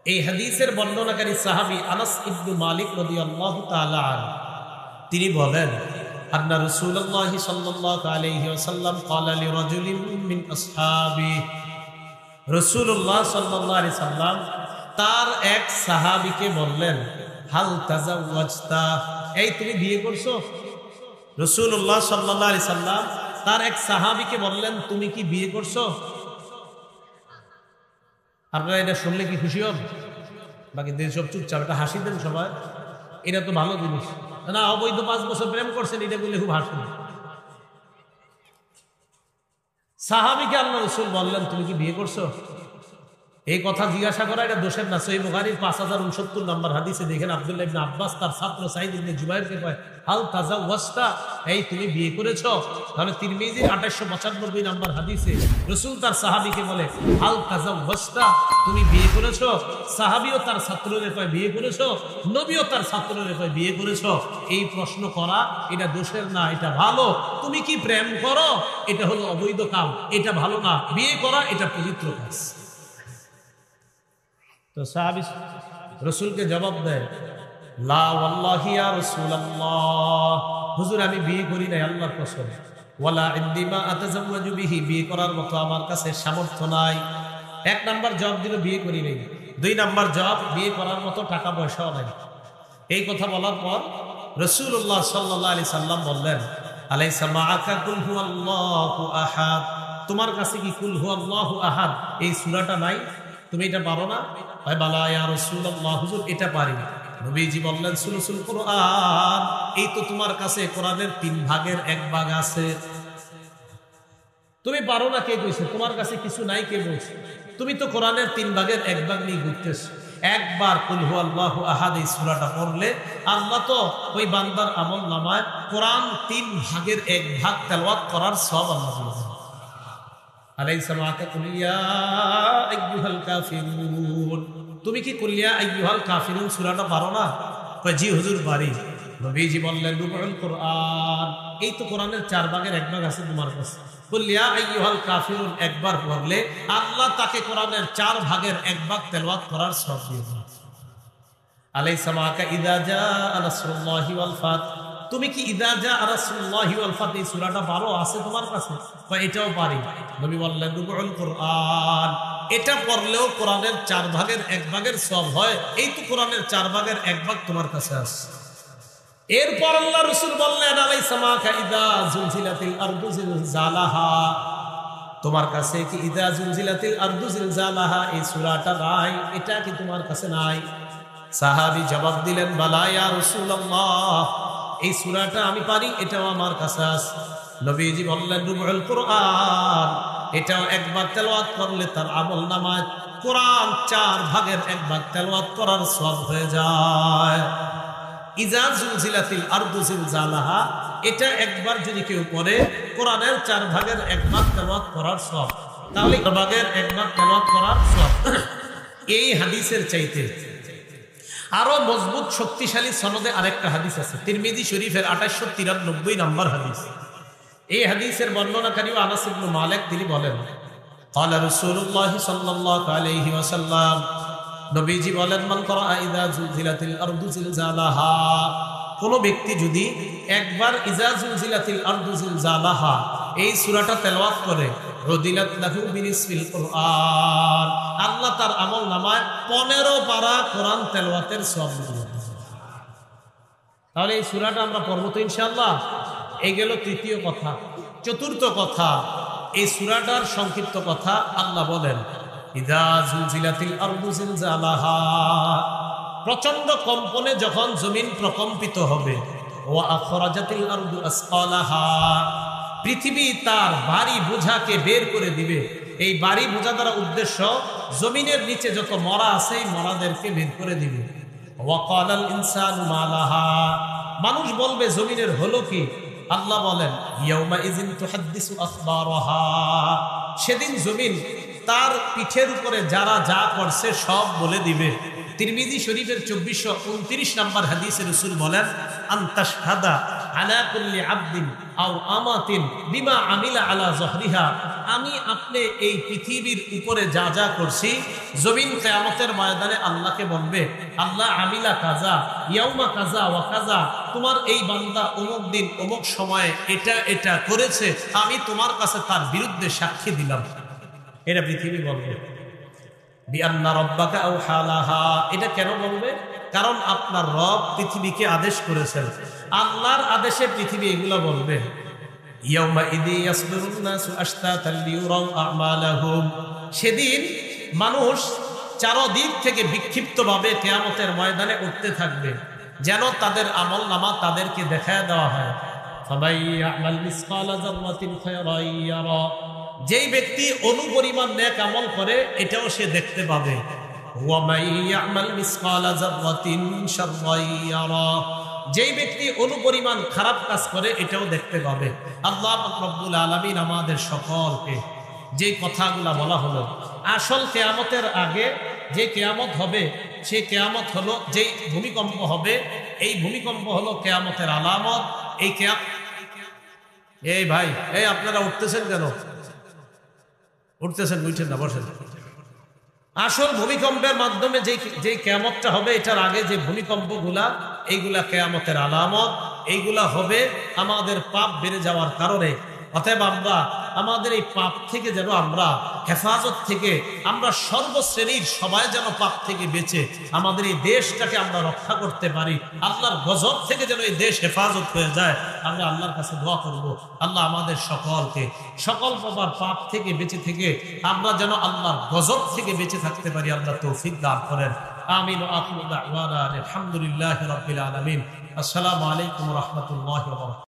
S1: এই হাদিসের বর্ণনাকারী সাহাবী আনাস ইবনে মালিক রাদিয়াল্লাহু তাআলা আনহু, তিনি বলেন, আন্না রাসূলুল্লাহ সাল্লাল্লাহু আলাইহি ওয়াসাল্লাম ক্বালা লিরাজুলিন মিন আসহাবি, রাসূলুল্লাহ সাল্লাল্লাহু আলাইহি সাল্লাম তার এক সাহাবীকে বললেন, হাল তাজাওয়াজতা, এই তুমি বিয়ে করছো? রাসূলুল্লাহ সাল্লাল্লাহু আলাইহি সাল্লাম তার এক সাহাবীকে বললেন, তুমি কি বিয়ে করছো? আপনারা এটা শুনলে কি খুশি হন? বাকি দিন সব চুপচাপ, এটা হাসি দেন সবাই, এটা তো ভালো জিনিস না। অবৈধ 5 বছর প্রেম করছেন এটা বললে খুব হাসুন। সাহাবীকে আল্লাহ রাসূল বললেন, তুমি কি বিয়ে করছো? এই কথা জিজ্ঞাসা করা এটা দোষের না। সহিহ বুখারীর 5069 নম্বর হাদিসে দেখেন আব্দুল্লাহ ইবনে আব্বাস তার ছাত্র সাঈদ ইবনে জুবাইরকে কয়, হাল তাজাওয়াজতা, এই তুমি বিয়ে করেছো? তাহলে তিরমিজির 2895 নম্বর হাদিসে রাসূল তার সাহাবীকে বলে, হাল তাজাওয়াজতা, তুমি বিয়ে করেছো? সাহাবীও তার ছাত্ররে কয়, বিয়ে করেছো? নবীও তার ছাত্ররে কয়, বিয়ে করেছো? এই প্রশ্ন করা এটা দোষের না, এটা ভালো। তুমি কি প্রেম করো? এটা হলো অবৈধ কাম, এটা ভালো না। বিয়ে করা এটা পবিত্র কাজ। তো সাহাবী রাসূলকে জবাব দেয়, লা ওয়াল্লাহি ইয়া রাসূলুল্লাহ, হুজুর আমি বিয়ে করি নাই আল্লাহর কসম। ওয়ালা ইনদি মা আতাজাওয়াজু বিহি, বিয়ে করার মতো আমার কাছে সামর্থ্য নাই। এক নাম্বার জবাব দিল বিয়ে করি নাই। দুই নাম্বার জবাব, বিয়ে করার মতো টাকা পয়সাও নাই। এই কথা বলার পর রাসূলুল্লাহ সাল্লাল্লাহু আলাইহি সাল্লাম বললেন, আলাইসা মাআকা কুল হুয়াল্লাহু আহাদ, তোমার কাছে কি কুল হুয়াল্লাহু আহাদ এই সূরাটা নাই? তুমি এটা পারো না? হয় বালা ইয়া রাসূলুল্লাহ, হুজুর এটা পারি। নবীজি বললেন, সুলুসুল কুরআন, এই তো তোমার কাছে কোরআনের 3 ভাগের 1 ভাগ আছে। তুমি পারো না কে কইছে? তোমার কাছে কিছু নাই কে বলছে? তুমি তো কোরআনের 3 ভাগের 1 ভাগ নিয়ে ঘুরতেছো। একবার কুল হুয়াল্লাহু আহাদ এই সূরাটা পড়লে আল্লাহ তো ওই বান্দার আমলনামায় কোরআন 3 ভাগের 1 ভাগ তেলাওয়াত করার সওয়াব আল্লাহ দিয়েছেন। আলাইসা মাআকা কুল ইয়া আইয়ুহাল কাফিরুন, তুমি কি কুল ইয়া আইয়ুহাল কাফিরুন সূরাটা পারো না? কয় জি হুজুর পারি। নবীজি বললেন, রুবুল কোরআন, এই তো কোরআনের 4 ভাগের 1 ভাগ আছে তোমার কাছে। কুল ইয়া আইয়ুহাল কাফিরুন একবার পড়লে আল্লাহ তাকে কোরআনের 4 ভাগের 1 ভাগ তেলাওয়াত করার সওয়াব দিয়েছেন। আলাইসা মাআকা ইযা জাআ নাসরুল্লাহি ওয়াল ফাত, তুমি কি ইযা জাআ নাসরুল্লাহি ওয়াল ফাত এই সূরাটা পারো? আছে তোমার কাছে? কয় এটাও পারি। নবী বললেন, রুবুল কোরআন, এটা পড়লেও কোরআনের 4 ভাগের 1 ভাগের সওয়াব হয়। এই তো কোরআনের 4 ভাগের 1 ভাগ তোমার কাছে আছে। এরপর আল্লাহ রাসূল বললেন, আলাইসা মাআকা ইযা জুলজিলাতিল আরদু জিলজালাহা, তোমার কাছে কি ইযা জুলজিলাতিল আরদু জিলজালাহা এই সূরাটা নাই? এটা কি তোমার কাছে নাই? সাহাবী জবাব দিলেন, বালা ইয়া রাসূলুল্লাহ, এই সূরাটা আমি পারি, এটাও আমার কাছে আছে। নবীজি বললেন, রুবুল কোরআন, এটাও 1 ভাগ তেলাওয়াত করলে তার আমলনামায় কোরআন 4 ভাগের 1 ভাগ তেলাওয়াত করার সওয়াব হয়ে যায়। ইযা জুলজিলাতিল আরদু জিলজালাহা, এটা একবার যদি কেউ পড়ে কোরআনের 4 ভাগের 1 ভাগ তেলাওয়াত করার সওয়াব। তাহলে 4 ভাগের 1 ভাগ তেলাওয়াত করার সওয়াব। এই হাদিসের চাইতে আরো মজবুত শক্তিশালী সনদে আরেকটা হাদিস আছে, তিরমিজি শরীফের 2893 নম্বর হাদিস। এই হাদিসের বর্ণনাকারী আনাস ইবনে মালিক তিনি বলেন, ক্বালা রাসূলুল্লাহ সাল্লাল্লাহু আলাইহি ওয়াসাল্লাম, নবীজি বলেন, মান ক্বারা ইযা জুলজিলাতিল আরদু জিলজালাহা, কোন ব্যক্তি যদি একবার ইযা জুলজিলাতিল আরদু জিলজালাহা এই সূরাটা তেলাওয়াত করে, উদিলাত লাহু বিনিসফিল কোরআন, আল্লাহ তার আমলনামায় 15 পারা কোরআন তেলাওয়াতের সওয়াব দিবেন। তাহলে এই সূরাটা আমরা পড়ব তো ইনশাআল্লাহ। এই গেল তৃতীয় কথা। চতুর্থ কথা, এই সূরাটার সংক্ষিপ্ত কথা। আল্লাহ বলেন, ইযা জুলজিলাতিল আরদু জিলজালাহা, প্রচন্ড কম্পনে যখন জমিন প্রকম্পিত হবে, ওয়া আখরাজাতিল আরদু আসকালাহা, পৃথিবী তার ভারী বোঝাকে বের করে দিবে। এই ভারী বোঝা দ্বারা উদ্দেশ্য জমিনের নিচে যত মরা আছে এই মরাদেরকে বের করে দিবে। ওয়া ক্বালাল ইনসানু মা লাহা, মানুষ বলবে জমিনের হলো কি? আল্লাহ বলেন, ইয়াউমা ইযিন তুহাদ্দিসু আখবারাহা, সেদিন জমিন তার পিঠের উপরে যারা যা করছে সব বলে দিবে। তিরমিজি শরীফের 2429 নম্বর হাদিসে রাসূল বলেন, আনতাশহাদা আলা কুল্লি আবদিন আও আমাতিন বিমা আমিলা আলা যহরিহা, আমি আপনি এই পৃথিবীর উপরে যা যা করছি, জমিন কিয়ামতের ময়দানে আল্লাহকে বলবে, আল্লাহ আমিলা কাজা ইয়াউমা কাজা ওয়া কাজা, তোমার এই বান্দা অমুক দিন অমুক সময়ে এটা এটা করেছে, আমি তোমার কাছে তার বিরুদ্ধে সাক্ষী দিলাম। এটা পৃথিবী বলবে। বিআন্না রাব্বাকা আওহা লাহা, এটা কেন বলবে? কারণ আপনার রব পৃথিবীকে আদেশ করেছেন, আল্লাহর আদেশে পৃথিবী এগুলো বলবে। ইয়াউমা ইযি ইয়াসদুরুন নাসু আশতাতাল লিউরাউ আমালাহুম, সেদিন মানুষ চারদিক থেকে বিক্ষিপ্তভাবে কিয়ামতের ময়দানে উঠতে থাকবে, যেন তাদের আমলনামা তাদেরকে দেখায় দেওয়া হয়। ফামাই ইয়ামাল মিসকালা যাররাতিন খায়রান ইয়ারা, যেই ব্যক্তি অনুপরিমাণ নেক আমল করে এটাও সে দেখতে পাবে। ওয়া মান ইয়ামাল মিসকালা যাররাতিন শাররান ইয়ারা, যেই ব্যক্তি অনুপরিমাণ খারাপ কাজ করে এটাও দেখতে পাবে। আল্লাহ রাব্বুল আলামিন আমাদের সকলকে যে কথাগুলা বলা হলো, আসল কিয়ামতের আগে যে কিয়ামত হবে সেই কিয়ামত হলো, যেই ভূমিকম্প হবে এই ভূমিকম্প হলো কিয়ামতের আলামত। এই ভাই, এই আপনারা উঠতেছেন কেন? উঠতেছেন, উঠেন না, বসেন। আসল ভূমিকম্পের মাধ্যমে যে কিয়ামতটা হবে, এটার আগে যে ভূমিকম্পগুলা, এইগুলা কিয়ামতের আলামত। এইগুলা হবে আমাদের পাপ বেড়ে যাওয়ার কারণে। অতএব আমরা আমাদের এই পাপ থেকে যেন আমরা হেফাজত থেকে, আমরা সর্বশ্রেণীর সবাই যেন পাপ থেকে বেঁচে আমাদের এই দেশটাকে আমরা রক্ষা করতে পারি। আল্লাহর গজব থেকে যেন এই দেশ হেফাজত হয়ে যায়, আমরা আল্লাহর কাছে দোয়া করব। আল্লাহ আমাদের সকলকে সকল প্রকার পাপ থেকে বেঁচে থেকে আমরা যেন আল্লাহর গজব থেকে বেঁচে থাকতে পারি, আল্লাহ তৌফিক দান করেন। আমিন। ওয়া আখিরু দাওয়ানা আলহামদুলিল্লাহি রাব্বিল আলামিন। আসসালামু আলাইকুম ওয়া রাহমাতুল্লাহি ওয়া বারাকাতুহু।